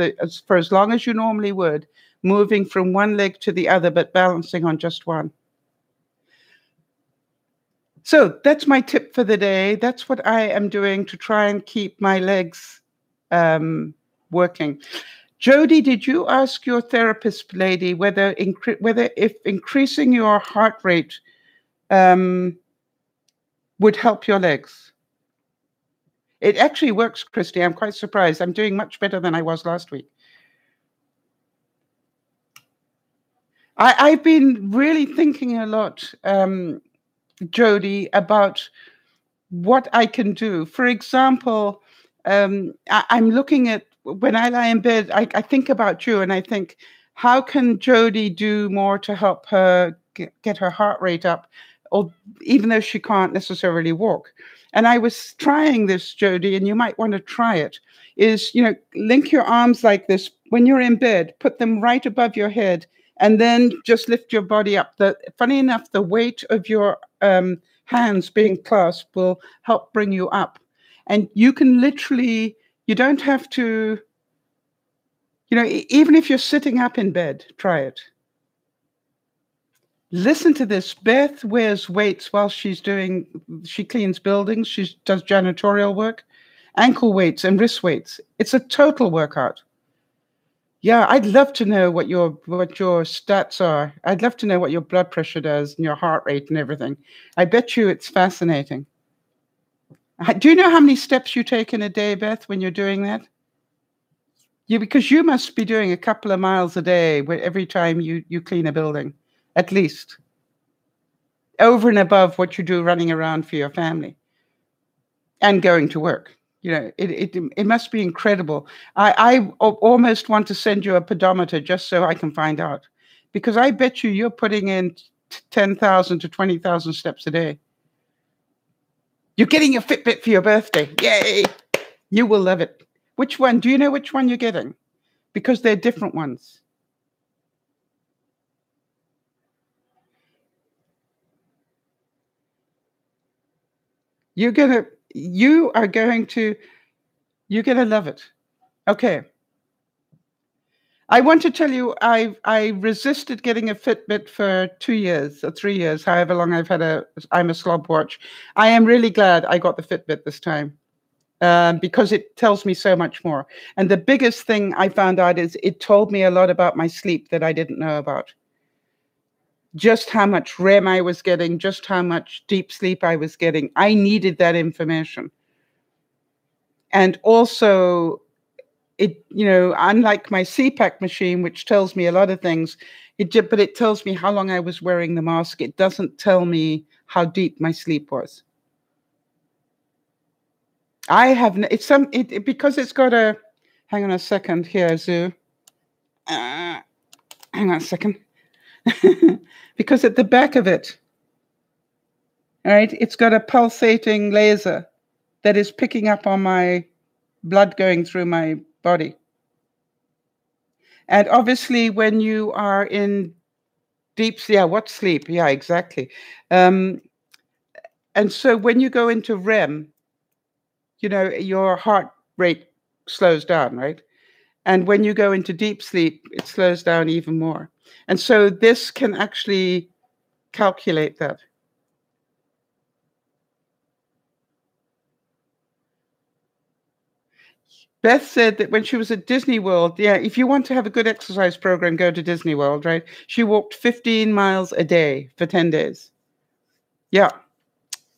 for as long as you normally would, moving from one leg to the other, but balancing on just one. So that's my tip for the day. That's what I am doing to try and keep my legs working. Jody, did you ask your therapist lady whether if increasing your heart rate would help your legs? It actually works, Christy. I'm quite surprised. I'm doing much better than I was last week. I've been really thinking a lot, Jody, about what I can do. For example, I'm looking at when I lie in bed, I think about you and I think, how can Jody do more to help her get her heart rate up, or even though she can't necessarily walk? And I was trying this, Jody, and you might want to try it, is, link your arms like this when you're in bed, put them right above your head, and then just lift your body up. Funny enough, the weight of your hands being clasped will help bring you up. And you can literally, you don't have to, even if you're sitting up in bed, try it. Listen to this. Beth wears weights while she cleans buildings. She does janitorial work, ankle weights and wrist weights. It's a total workout. Yeah, I'd love to know what your stats are. I'd love to know what your blood pressure does and your heart rate and everything. I bet you it's fascinating. Do you know how many steps you take in a day, Beth, when you're doing that? Because you must be doing a couple of miles a day every time you clean a building, at least, over and above what you do running around for your family and going to work. It must be incredible. I almost want to send you a pedometer just so I can find out, because I bet you're putting in 10,000 to 20,000 steps a day. You're getting your Fitbit for your birthday. Yay! You will love it. Which one? Do you know which one you're getting? Because they're different ones. You're going to love it. Okay. I want to tell you, I resisted getting a Fitbit for 2 years or 3 years, however long I'm a slob watch. I am really glad I got the Fitbit this time, because it tells me so much more. And the biggest thing I found out is it told me a lot about my sleep that I didn't know about. just how much REM I was getting, just how much deep sleep I was getting. I needed that information. And also, it, unlike my CPAC machine, which tells me a lot of things, but it tells me how long I was wearing the mask. It doesn't tell me how deep my sleep was. I have, because it's got a, hang on a second here, Zoo. Hang on a second. Because at the back of it, all right, it's got a pulsating laser that is picking up on my blood going through my body. And obviously, when you are in deep, what sleep? Yeah, exactly. And so when you go into REM, your heart rate slows down, right? And when you go into deep sleep, it slows down even more. And so this can actually calculate that. Beth said that when she was at Disney World, if you want to have a good exercise program, go to Disney World, right? She walked 15 miles a day for 10 days. Yeah.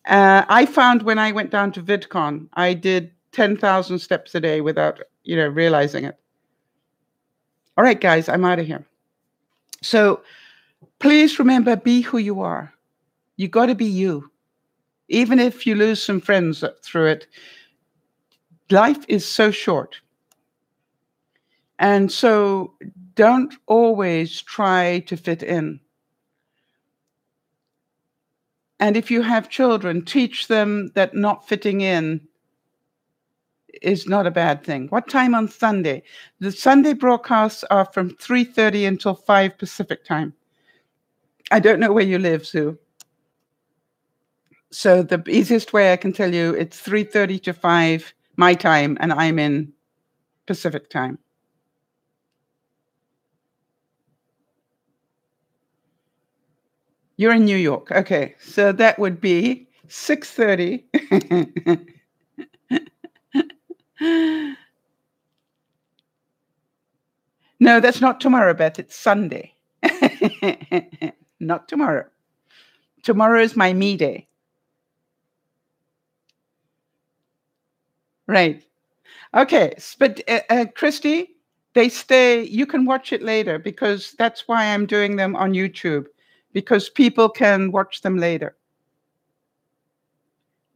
I found when I went down to VidCon, I did 10,000 steps a day without, realizing it. All right, guys, I'm out of here. So please remember, be who you are. You got to be you. Even if you lose some friends through it, life is so short. And so don't always try to fit in. And if you have children, teach them that not fitting in is not a bad thing. What time on Sunday? The Sunday broadcasts are from 3:30 until 5 Pacific time. I don't know where you live, Sue. So the easiest way I can tell you, it's 3:30 to 5 my time, and I'm in Pacific time. You're in New York. Okay, so that would be 6:30. No, that's not tomorrow, Beth. It's Sunday. Not tomorrow. Tomorrow is my me day. Right. Okay. But Christy, you can watch it later because that's why I'm doing them on YouTube, because people can watch them later.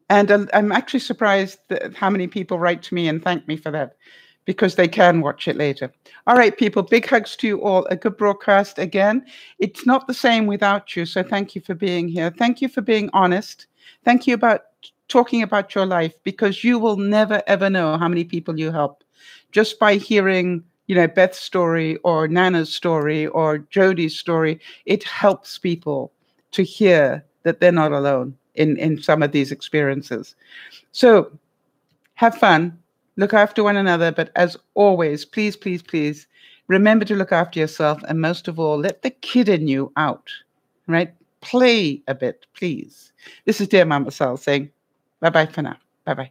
And I'm actually surprised how many people write to me and thank me for that, because they can watch it later. All right, people, big hugs to you all. A good broadcast again. It's not the same without you, so thank you for being here. Thank you for being honest. Thank you about talking about your life, because you will never, ever know how many people you help just by hearing, Beth's story or Nana's story or Jodi's story. It helps people to hear that they're not alone in some of these experiences. So have fun, look after one another, but as always, please, please, please remember to look after yourself, and most of all, let the kid in you out, right? Play a bit, please. This is Dear Mama Sal saying bye-bye for now. Bye-bye.